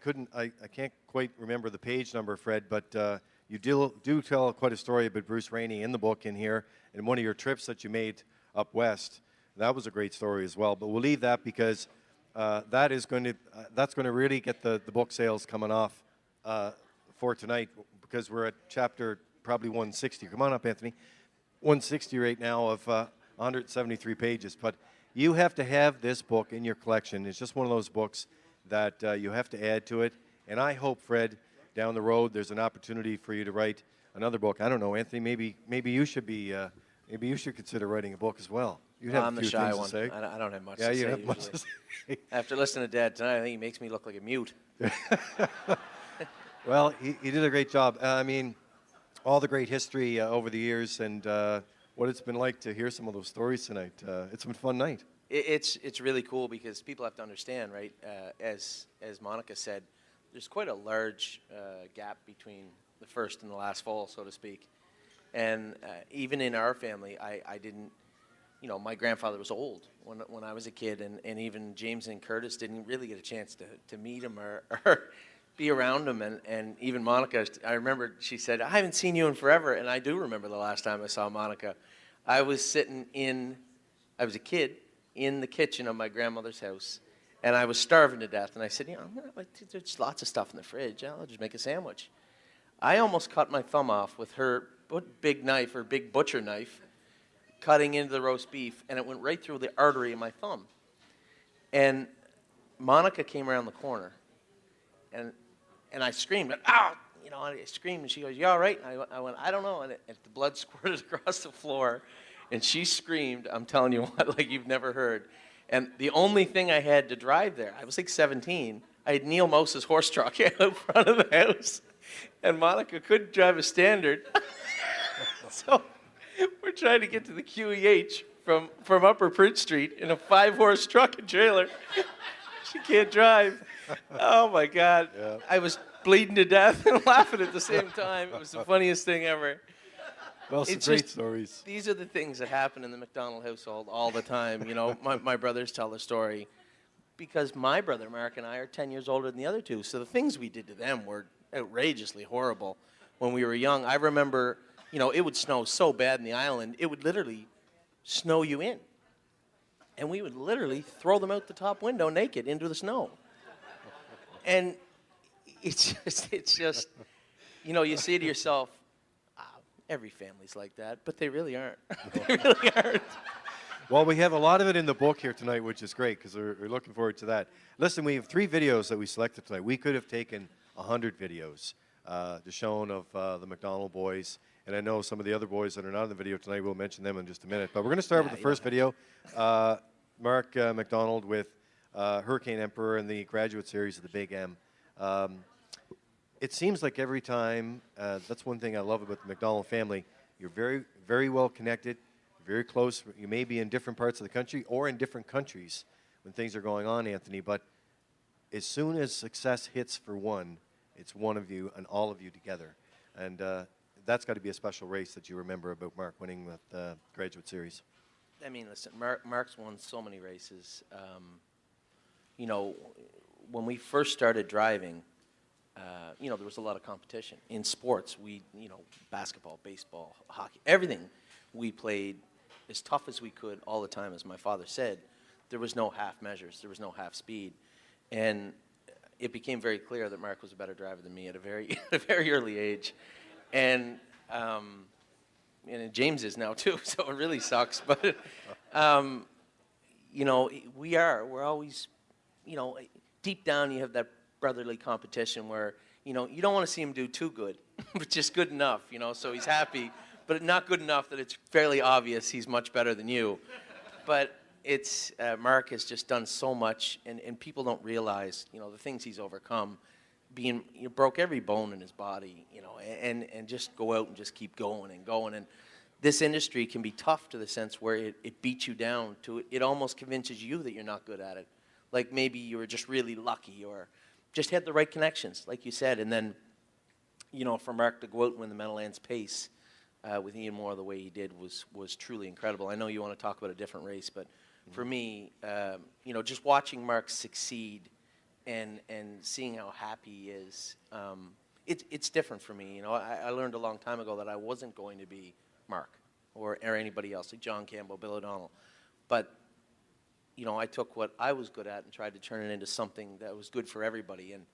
can't quite remember the page number, Fred, but you do tell quite a story about Bruce Rainey in the book in here, and one of your trips that you made up west. That was a great story as well, but we'll leave that because that's going to really get the book sales coming off for tonight, because we're at chapter probably 160. Come on up, Anthony. 160 right now of 173 pages, but you have to have this book in your collection. It's just one of those books that you have to add to it, and I hope, Fred, down the road there's an opportunity for you to write another book. I don't know, Anthony, maybe you should be maybe you should consider writing a book as well. You'd have I'm a the few shy things one. to say. I don't have much Yeah, to you say have much usually. to say. After listening to Dad tonight, I think he makes me look like a mute. Well, he did a great job. I mean, all the great history over the years, and what it's been like to hear some of those stories tonight. It's been a fun night. It's really cool because people have to understand, right? As Monica said, there's quite a large gap between the first and the last fall, so to speak. And even in our family, I didn't, my grandfather was old when I was a kid, and even James and Curtis didn't really get a chance to meet him or be around him. And even Monica, I remember she said, "I haven't seen you in forever." And I do remember the last time I saw Monica. I was a kid in the kitchen of my grandmother's house, and I was starving to death. And I said, there's lots of stuff in the fridge. I'll just make a sandwich. I almost cut my thumb off with her big knife, or big butcher knife, cutting into the roast beef, and it went right through the artery of my thumb. And Monica came around the corner, and I screamed, "Ow!" I screamed, and she goes, "You all right?" And I went, "I don't know," and the blood squirted across the floor, and she screamed, I'm telling you what, like you've never heard. And the only thing I had to drive there, I was like 17, I had Neil Mose's horse truck out front of the house, and Monica couldn't drive a standard. So we're trying to get to the QEH from Upper Prince Street in a 5-horse truck and trailer. She can't drive. Oh my God. Yeah. I was bleeding to death and laughing at the same time. It was the funniest thing ever. Well, some great stories. These are the things that happen in the McDonald household all the time. My brothers tell the story because my brother Mark and I are 10 years older than the other two. So the things we did to them were outrageously horrible when we were young. I remember, it would snow so bad in the island, it would literally snow you in. And we would literally throw them out the top window naked into the snow. And it's just, you say to yourself, every family's like that, but they really aren't. They really aren't. Well, we have a lot of it in the book here tonight, which is great because we're looking forward to that. Listen, we have 3 videos that we selected tonight. We could have taken 100 videos just shown of the McDonald boys. And I know some of the other boys that are not in the video tonight, we'll mention them in just a minute. But we're going to start with the first video. Mark McDonald with Hurricane Emperor and the graduate series of the Big M. It seems like every time, that's one thing I love about the McDonald family, you're very, very well connected, very close. You may be in different parts of the country or in different countries when things are going on, Anthony, but as soon as success hits for one, it's one of you and all of you together. And that's got to be a special race that you remember about Mark winning with the Graduate Series. I mean, listen, Mark's won so many races. You know, when we first started driving, you know, there was a lot of competition. In sports, you know, basketball, baseball, hockey, everything, we played as tough as we could all the time. As my father said, there was no half measures, there was no half speed. And it became very clear that Mark was a better driver than me at a very, a very early age. And James is now too, so it really sucks. But, you know, we're always, you know, deep down you have that brotherly competition where, you know, you don't want to see him do too good, but just good enough, you know, so he's happy, but not good enough that it's fairly obvious he's much better than you. But it's, Mark has just done so much, and people don't realize, you know, the things he's overcome. Broke every bone in his body, you know, and just go out and just keep going and going. And this industry can be tough to the sense where it beats you down to it almost convinces you that you're not good at it. Like maybe you were just really lucky or just had the right connections, like you said. And then, you know, for Mark to go out and win the Meadowlands Pace with Ian Moore the way he did was truly incredible. I know you want to talk about a different race, but for me, you know, just watching Mark succeed and seeing how happy he is, it's different for me. You know, I learned a long time ago that I wasn't going to be Mark or anybody else, like John Campbell, Bill O'Donnell. But, you know, I took what I was good at and tried to turn it into something that was good for everybody. And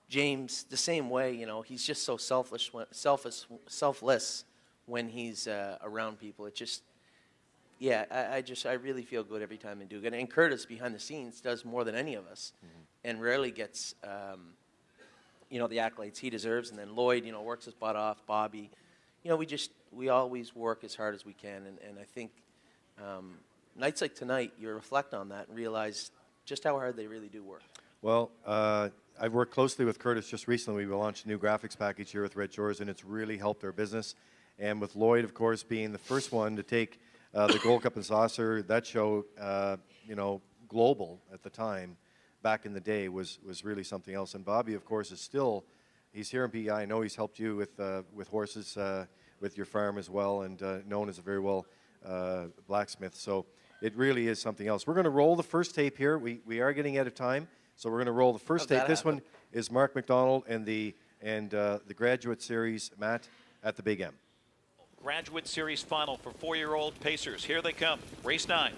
James, the same way, you know, he's just so selfless when he's around people. It just, yeah, I really feel good every time I do it. And Curtis, behind the scenes, does more than any of us. And rarely gets, you know, the accolades he deserves. And then Lloyd, you know, works his butt off. Bobby, you know, we always work as hard as we can. And I think nights like tonight, you reflect on that and realize just how hard they really do work. Well, I've worked closely with Curtis just recently. We launched a new graphics package here with Red Shores, and it's really helped our business. And with Lloyd, of course, being the first one to take the Gold Cup and Saucer, that show, you know, global at the time, back in the day was really something else. And Bobby, of course, is still, he's here in PEI. I know he's helped you with horses, with your farm as well, and known as a very well blacksmith. So it really is something else. We're going to roll the first tape here. We are getting out of time, so we're going to roll the first tape. This one is Mark McDonald and the Graduate Series, Matt, at the Big M. Graduate Series final for 4-year-old Pacers. Here they come. Race 9.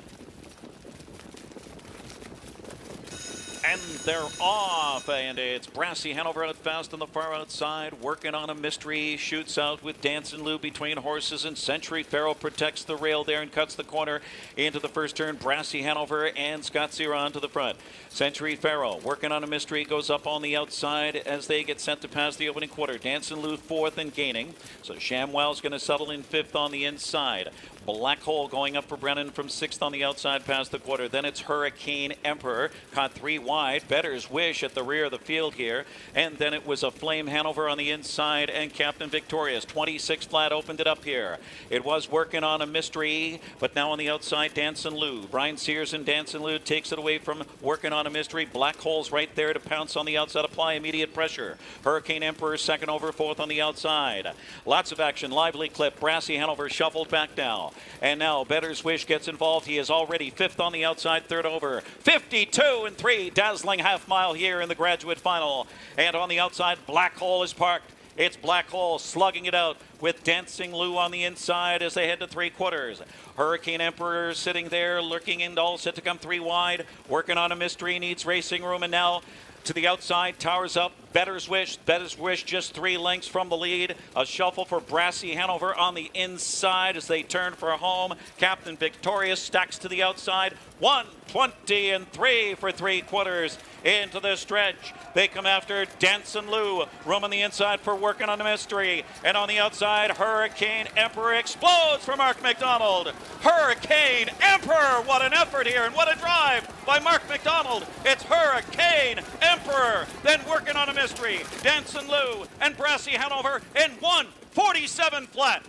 And they're off, and it's Brassy Hanover out fast on the far outside, working on a mystery, shoots out with Dancin' Lou between horses, and Century Pharaoh protects the rail there and cuts the corner into the first turn. Brassy Hanover and Scott Ziron to the front. Century Pharaoh working on a mystery, goes up on the outside as they get set to pass the opening quarter. Dancin' Lou fourth and gaining, so Shamwell's going to settle in fifth on the inside. Black Hole going up for Brennan from sixth on the outside past the quarter. Then it's Hurricane Emperor, caught 3 wide. Better's Wish at the rear of the field here. And then it was a Flame Hanover on the inside and Captain Victorious. 26 flat opened it up here. It was working on a mystery, but now on the outside, Dancin' Lou. Brian Sears and Dancin' Lou takes it away from working on a mystery. Black Hole's right there to pounce on the outside, apply immediate pressure. Hurricane Emperor second over, fourth on the outside. Lots of action, lively clip. Brassy Hanover shuffled back now. And now Better's Wish gets involved. He is already fifth on the outside, third over. 52 and 3, dazzling half mile here in the graduate final. And on the outside, Black Hole is parked. It's Black Hole slugging it out with Dancing Lou on the inside as they head to 3/4. Hurricane Emperor sitting there, lurking in, all set to come 3 wide. Working on a mystery, needs racing room, and now To the outside, towers up Better's Wish. Better's Wish just 3 lengths from the lead. A shuffle for Brassy Hanover on the inside as they turn for home. Captain Victorious stacks to the outside. 1:20 and 3 for 3/4 into the stretch. They come after Dancin' Lou. Room on the inside for Working on a Mystery. And on the outside, Hurricane Emperor explodes for Mark McDonald. Hurricane Emperor! What an effort here and what a drive by Mark McDonald. It's Hurricane Emperor. Then Working on a Mystery. Dancin' Lou and Brassy Hanover in 1:47 flat.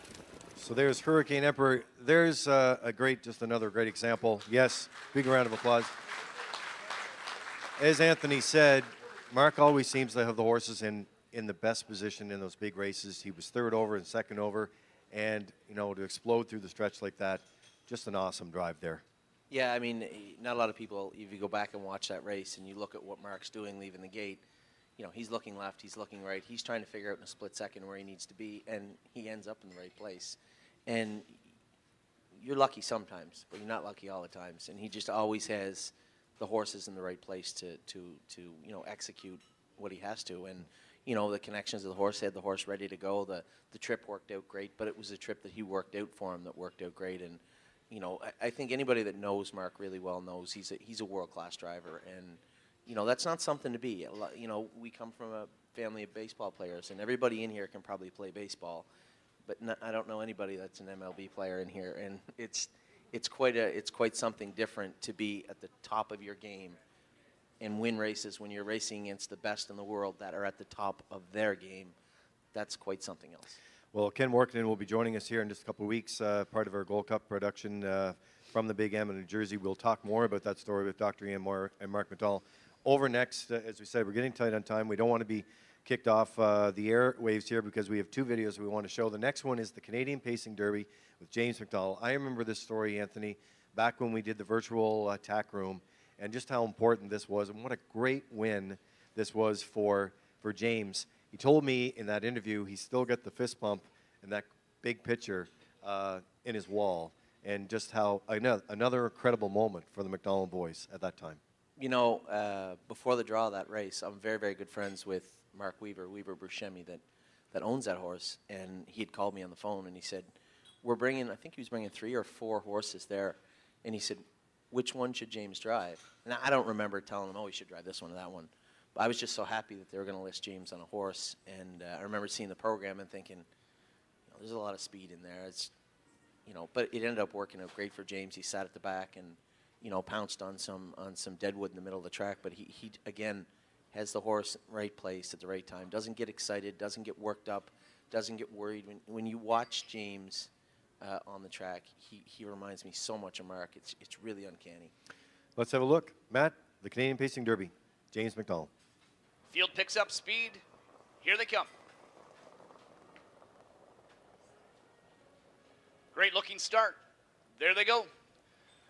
So there's Hurricane Emperor. There's just another great example. Yes, big round of applause. As Anthony said, Mark always seems to have the horses in the best position in those big races. He was third over and second over, and to explode through the stretch like that, just an awesome drive there. Yeah, I mean, not a lot of people, if you go back and watch that race and you look at what Mark's doing leaving the gate, he's looking left, he's looking right, he's trying to figure out in a split second where he needs to be, and he ends up in the right place. And you're lucky sometimes, but you're not lucky all the times. And he just always has the horses in the right place to execute what he has to. And the connections of the horse, had the horse ready to go. The trip worked out great, but it was a trip that he worked out for him that worked out great. And I think anybody that knows Mark really well knows he's a world-class driver. And that's not something to be. We come from a family of baseball players, and everybody in here can probably play baseball. But I don't know anybody that's an MLB player in here, and it's quite something different to be at the top of your game and win races when you're racing against the best in the world that are at the top of their game. That's quite something else. Well, Ken Workman will be joining us here in just a couple of weeks, part of our Gold Cup production from the Big M in New Jersey. We'll talk more about that story with Dr. Ian Moore and Mark McDonald. Over next, as we said, we're getting tight on time. We don't want to be kicked off the airwaves here because we have 2 videos we want to show. The next one is the Canadian Pacing Derby with James McDonald. I remember this story, Anthony, back when we did the virtual tack room, and just how important this was and what a great win this was for James. He told me in that interview he still got the fist bump and that big picture in his wall, and just how another incredible moment for the McDonald boys at that time. Before the draw of that race, I'm very, very good friends with Mark Weaver Buscemi, that owns that horse, and he had called me on the phone, and he said, I think he was bringing 3 or 4 horses there, and he said, which one should James drive? And I don't remember telling him, he should drive this one or that one, but I was just so happy that they were going to list James on a horse, and I remember seeing the program and thinking, there's a lot of speed in there, but it ended up working out great for James. He sat at the back and, pounced on some deadwood in the middle of the track, but he again, has the horse in the right place at the right time, doesn't get excited, doesn't get worked up, doesn't get worried. When you watch James on the track, he reminds me so much of Mark. It's really uncanny. Let's have a look. Matt, the Canadian Pacing Derby, James McDonald. Field picks up speed. Here they come. Great looking start. There they go.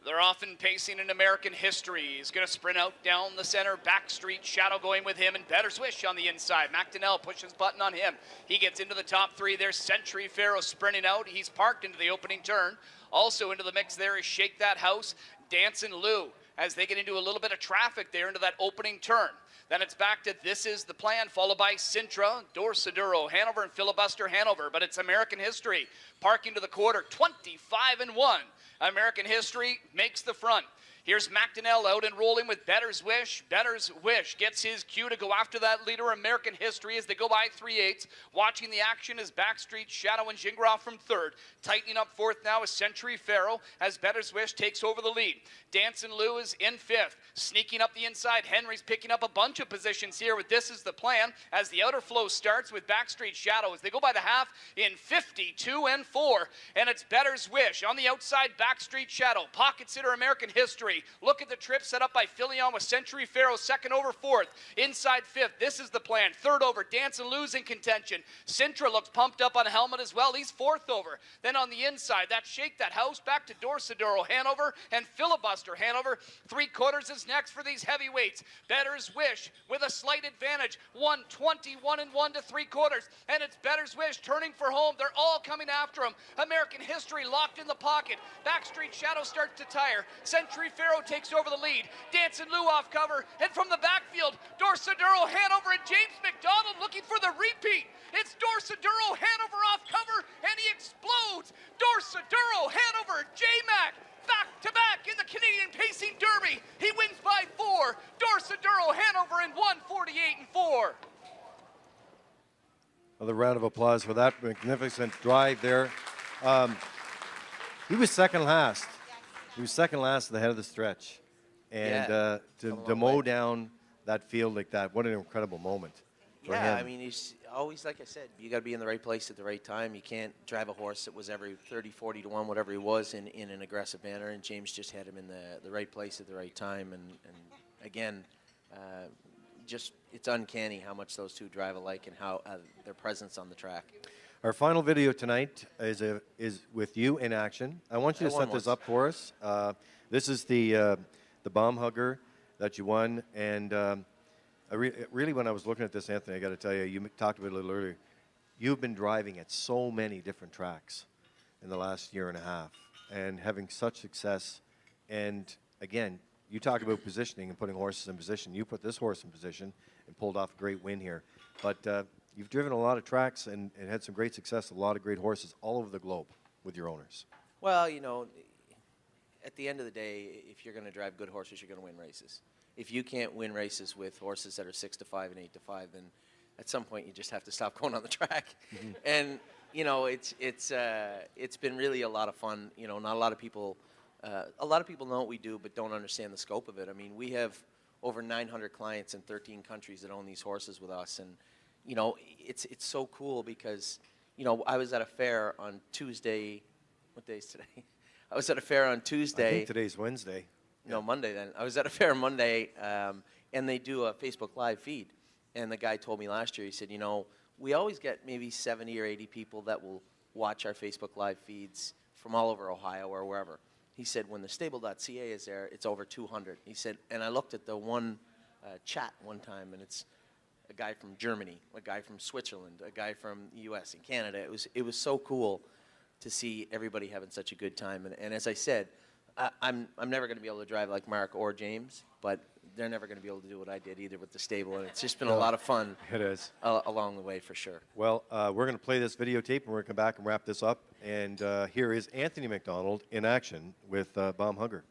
They're often pacing in American history. He's going to sprint out down the center, Backstreet Shadow going with him, and Better's Wish on the inside. McDonnell pushes button on him. He gets into the top 3. There's Century Pharaoh sprinting out. He's parked into the opening turn. Also into the mix there is Shake That House, Dancin' Lou, as they get into a little bit of traffic there into that opening turn. Then it's back to This Is the Plan, followed by Sintra, Dorsaduro, Hanover, and Filibuster Hanover. But it's American History parking to the quarter, 25-1. American History makes the front. Here's McDonnell out and rolling with Better's Wish. Better's Wish gets his cue to go after that leader, American History, as they go by 3/8. Watching the action is Backstreet Shadow and Gingras from 3rd. Tightening up 4th now is Century Pharaoh as Better's Wish takes over the lead. Dancin' Lou is in 5th. Sneaking up the inside, Henry's picking up a bunch of positions here with This Is the Plan as the outer flow starts with Backstreet Shadow as they go by the half in 52-4. And it's Better's Wish on the outside, Backstreet Shadow. Pocket sitter American History. Look at the trip set up by Filion with Century Pharaoh, 2nd over 4th. Inside 5th, This Is the Plan. 3rd over, Dancin' Lou's in contention. Sintra looks pumped up on a helmet as well. He's 4th over. Then on the inside, that Shake That House back to Dorsaduro Hanover and Filibuster Hanover. 3/4 is next for these heavyweights. Better's Wish with a slight advantage. 1:21-1 to 3/4. And it's Better's Wish turning for home. They're all coming after him. American History locked in the pocket. Backstreet Shadow starts to tire. Century Pharaoh Farrow takes over the lead. Dancing Lou off cover, and from the backfield, Dorsaduro, Hanover, and James McDonald looking for the repeat. It's Dorsaduro, Hanover off cover, and he explodes. Dorsaduro, Hanover, J-Mac, back-to-back in the Canadian Pacing Derby. He wins by 4. Dorsaduro, Hanover in 1:48 and 4. Another round of applause for that magnificent drive there. He was second last. He was second last at the head of the stretch. And Yeah, to mow down that field like that, what an incredible moment for Yeah, him. I mean, he's always, like I said, you got to be in the right place at the right time. You can't drive a horse that was every 30, 40 to 1, whatever he was, in an aggressive manner. And James just had him in the right place at the right time. And again, just it's uncanny how much those two drive alike and how their presence on the track. Our final video tonight is with you in action. I want you to set this up for us. This is the bomb hugger that you won, and really, when I was looking at this, Anthony, I got to tell you, you talked about it a little earlier. You've been driving at so many different tracks in the last year and a half, and having such success. And again, you talk about positioning and putting horses in position. You put this horse in position and pulled off a great win here. But you've driven a lot of tracks and had some great success, a lot of great horses all over the globe with your owners. Well, you know, at the end of the day, if you're going to drive good horses, you're going to win races. If you can't win races with horses that are 6 to 5 and 8 to 5, then at some point you just have to stop going on the track. Mm-hmm. And you know, it's been really a lot of fun. You know, not a lot of people. A lot of people know what we do, but don't understand the scope of it. I mean, we have over 900 clients in 13 countries that own these horses with us, and you know, it's so cool because, you know, I was at a fair on Tuesday. What day is today? I was at a fair on Tuesday. I think today's Wednesday. No, Monday then. I was at a fair Monday, and they do a Facebook Live feed. And the guy told me last year, he said, you know, we always get maybe 70 or 80 people that will watch our Facebook Live feeds from all over Ohio or wherever. He said, when the stable.ca is there, it's over 200. He said, and I looked at the one chat one time, and it's a guy from Germany, a guy from Switzerland, a guy from the U.S. and Canada. It was so cool to see everybody having such a good time. And as I said, I'm never going to be able to drive like Mark or James, but they're never going to be able to do what I did either with the stable. And it's just been a lot of fun. It is. Along the way, for sure. Well, we're going to play this videotape, and we're going to come back and wrap this up. And here is Anthony McDonald in action with Bomb Hugger.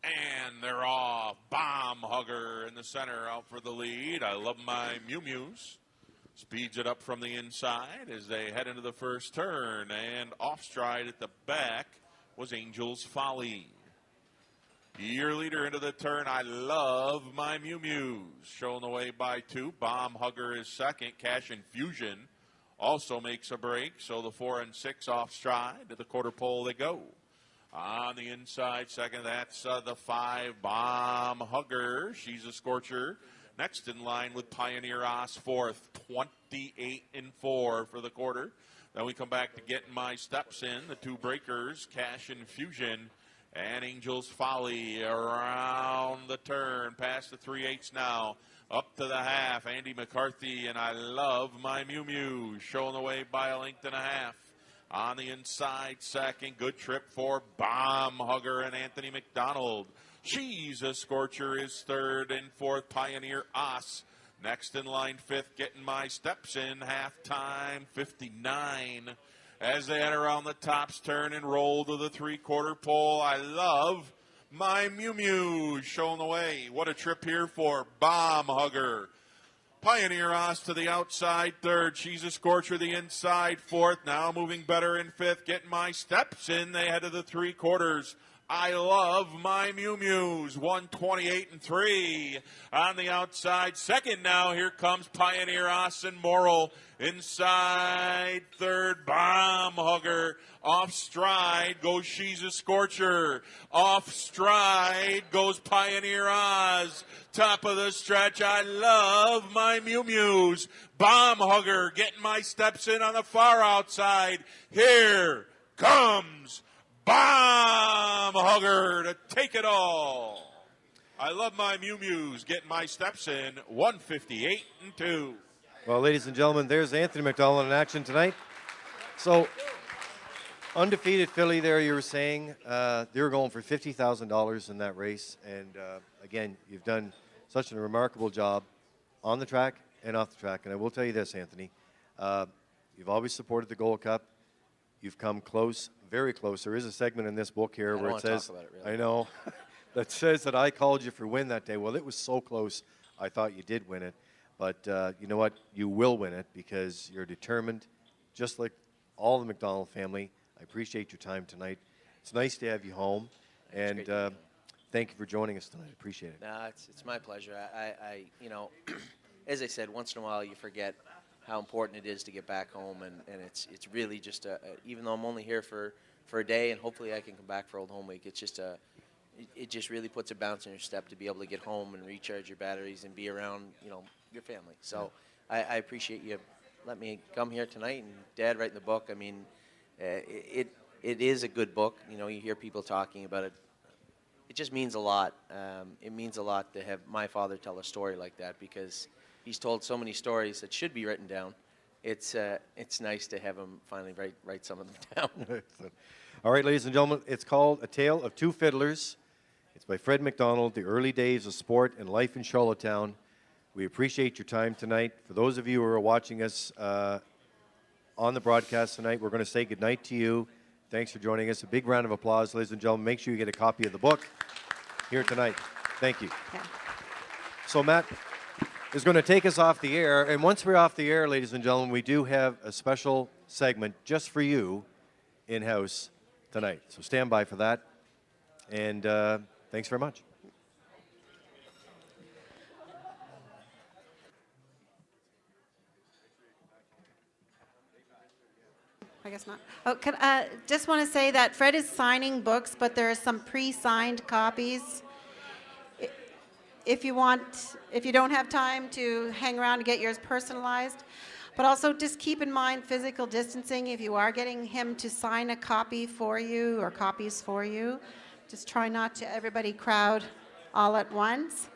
And they're off. Bomb Hugger in the center out for the lead. I love my Mew Mews. Speeds it up from the inside as they head into the first turn. And off stride at the back was Angel's Folly. Your leader into the turn. I love my Mew Mews. Shown the way by 2. Bomb Hugger is second. Cash Infusion also makes a break. So the 4 and 6 off stride. To the quarter pole they go. On the inside, second, that's the 5, Bomb Hugger. She's a scorcher. Next in line with Pioneer Oz, fourth, 28 and 4 for the quarter. Then we come back to Getting My Steps In, the 2 breakers, Cash Infusion and Angel's Folly around the turn, past the 3/8 now, up to the half. Andy McCarthy and I love my Mew Mew, showing the way by a length and a half. On the inside, second, good trip for Bomb Hugger and Anthony McDonald. She's a Scorcher is third, and fourth, Pioneer Oz. Next in line, fifth, Getting My Steps In, halftime, 59. As they head around the tops turn and roll to the 3/4 pole, I love my Mew Mew, showing the way. What a trip here for Bomb Hugger. Pioneer Oz to the outside third. She's a Scorcher the inside fourth. Now moving better in fifth. Getting My Steps In. They head to the 3/4. I love my Mew Mews. 128 and 3 on the outside. Second now. Here comes Pioneer Oz and Morrill. Inside third. Bomb Hugger. Off stride goes She's a Scorcher. Off stride goes Pioneer Oz. Top of the stretch. I love my Mew Mews. Bomb Hugger Getting My Steps In on the far outside. Here comes Bomb Hugger to take it all. I love my Mew Mews, Getting My Steps In, 158 and 2. Well, ladies and gentlemen, there's Anthony McDonald in action tonight. So, Undefeated filly there, you were saying. They were going for $50,000 in that race. And again, you've done such a remarkable job on the track and off the track. And I will tell you this, Anthony. You've always supported the Gold Cup. You've come close, very close. There is a segment in this book here where it says, I know, that says that I called you for win that day. Well, it was so close, I thought you did win it. But you know what? You will win it because you're determined, just like all the McDonald family. I appreciate your time tonight. It's nice to have you home, and thank you for joining us tonight. I appreciate it. No, it's my pleasure. I you know, as I said, once in a while you forget how important it is to get back home, and it's really just even though I'm only here for a day, and hopefully I can come back for Old Home Week. It's just it just really puts a bounce in your step to be able to get home and recharge your batteries and be around, you know, your family. So I appreciate you letting me come here tonight, and Dad writing the book. I mean, it is a good book. You know, you hear people talking about it. It just means a lot. It means a lot to have my father tell a story like that, because he's told so many stories that should be written down. It's nice to have him finally write some of them down. All right, ladies and gentlemen, it's called A Tale of Two Fiddlers. It's by Fred McDonald, The Early Days of Sport and Life in Charlottetown. We appreciate your time tonight. For those of you who are watching us on the broadcast tonight, we're going to say goodnight to you. Thanks for joining us. A big round of applause, ladies and gentlemen. Make sure you get a copy of the book here tonight. Thank you. Okay. So Matt is going to take us off the air. And once we're off the air, ladies and gentlemen, we do have a special segment just for you in-house tonight. So stand by for that. And thanks very much. I guess not. Oh, just want to say that Fred is signing books, but there are some pre-signed copies. If you don't have time to hang around to get yours personalized. But also just keep in mind physical distancing. If you are getting him to sign a copy for you or copies for you, just try not to everybody crowd all at once.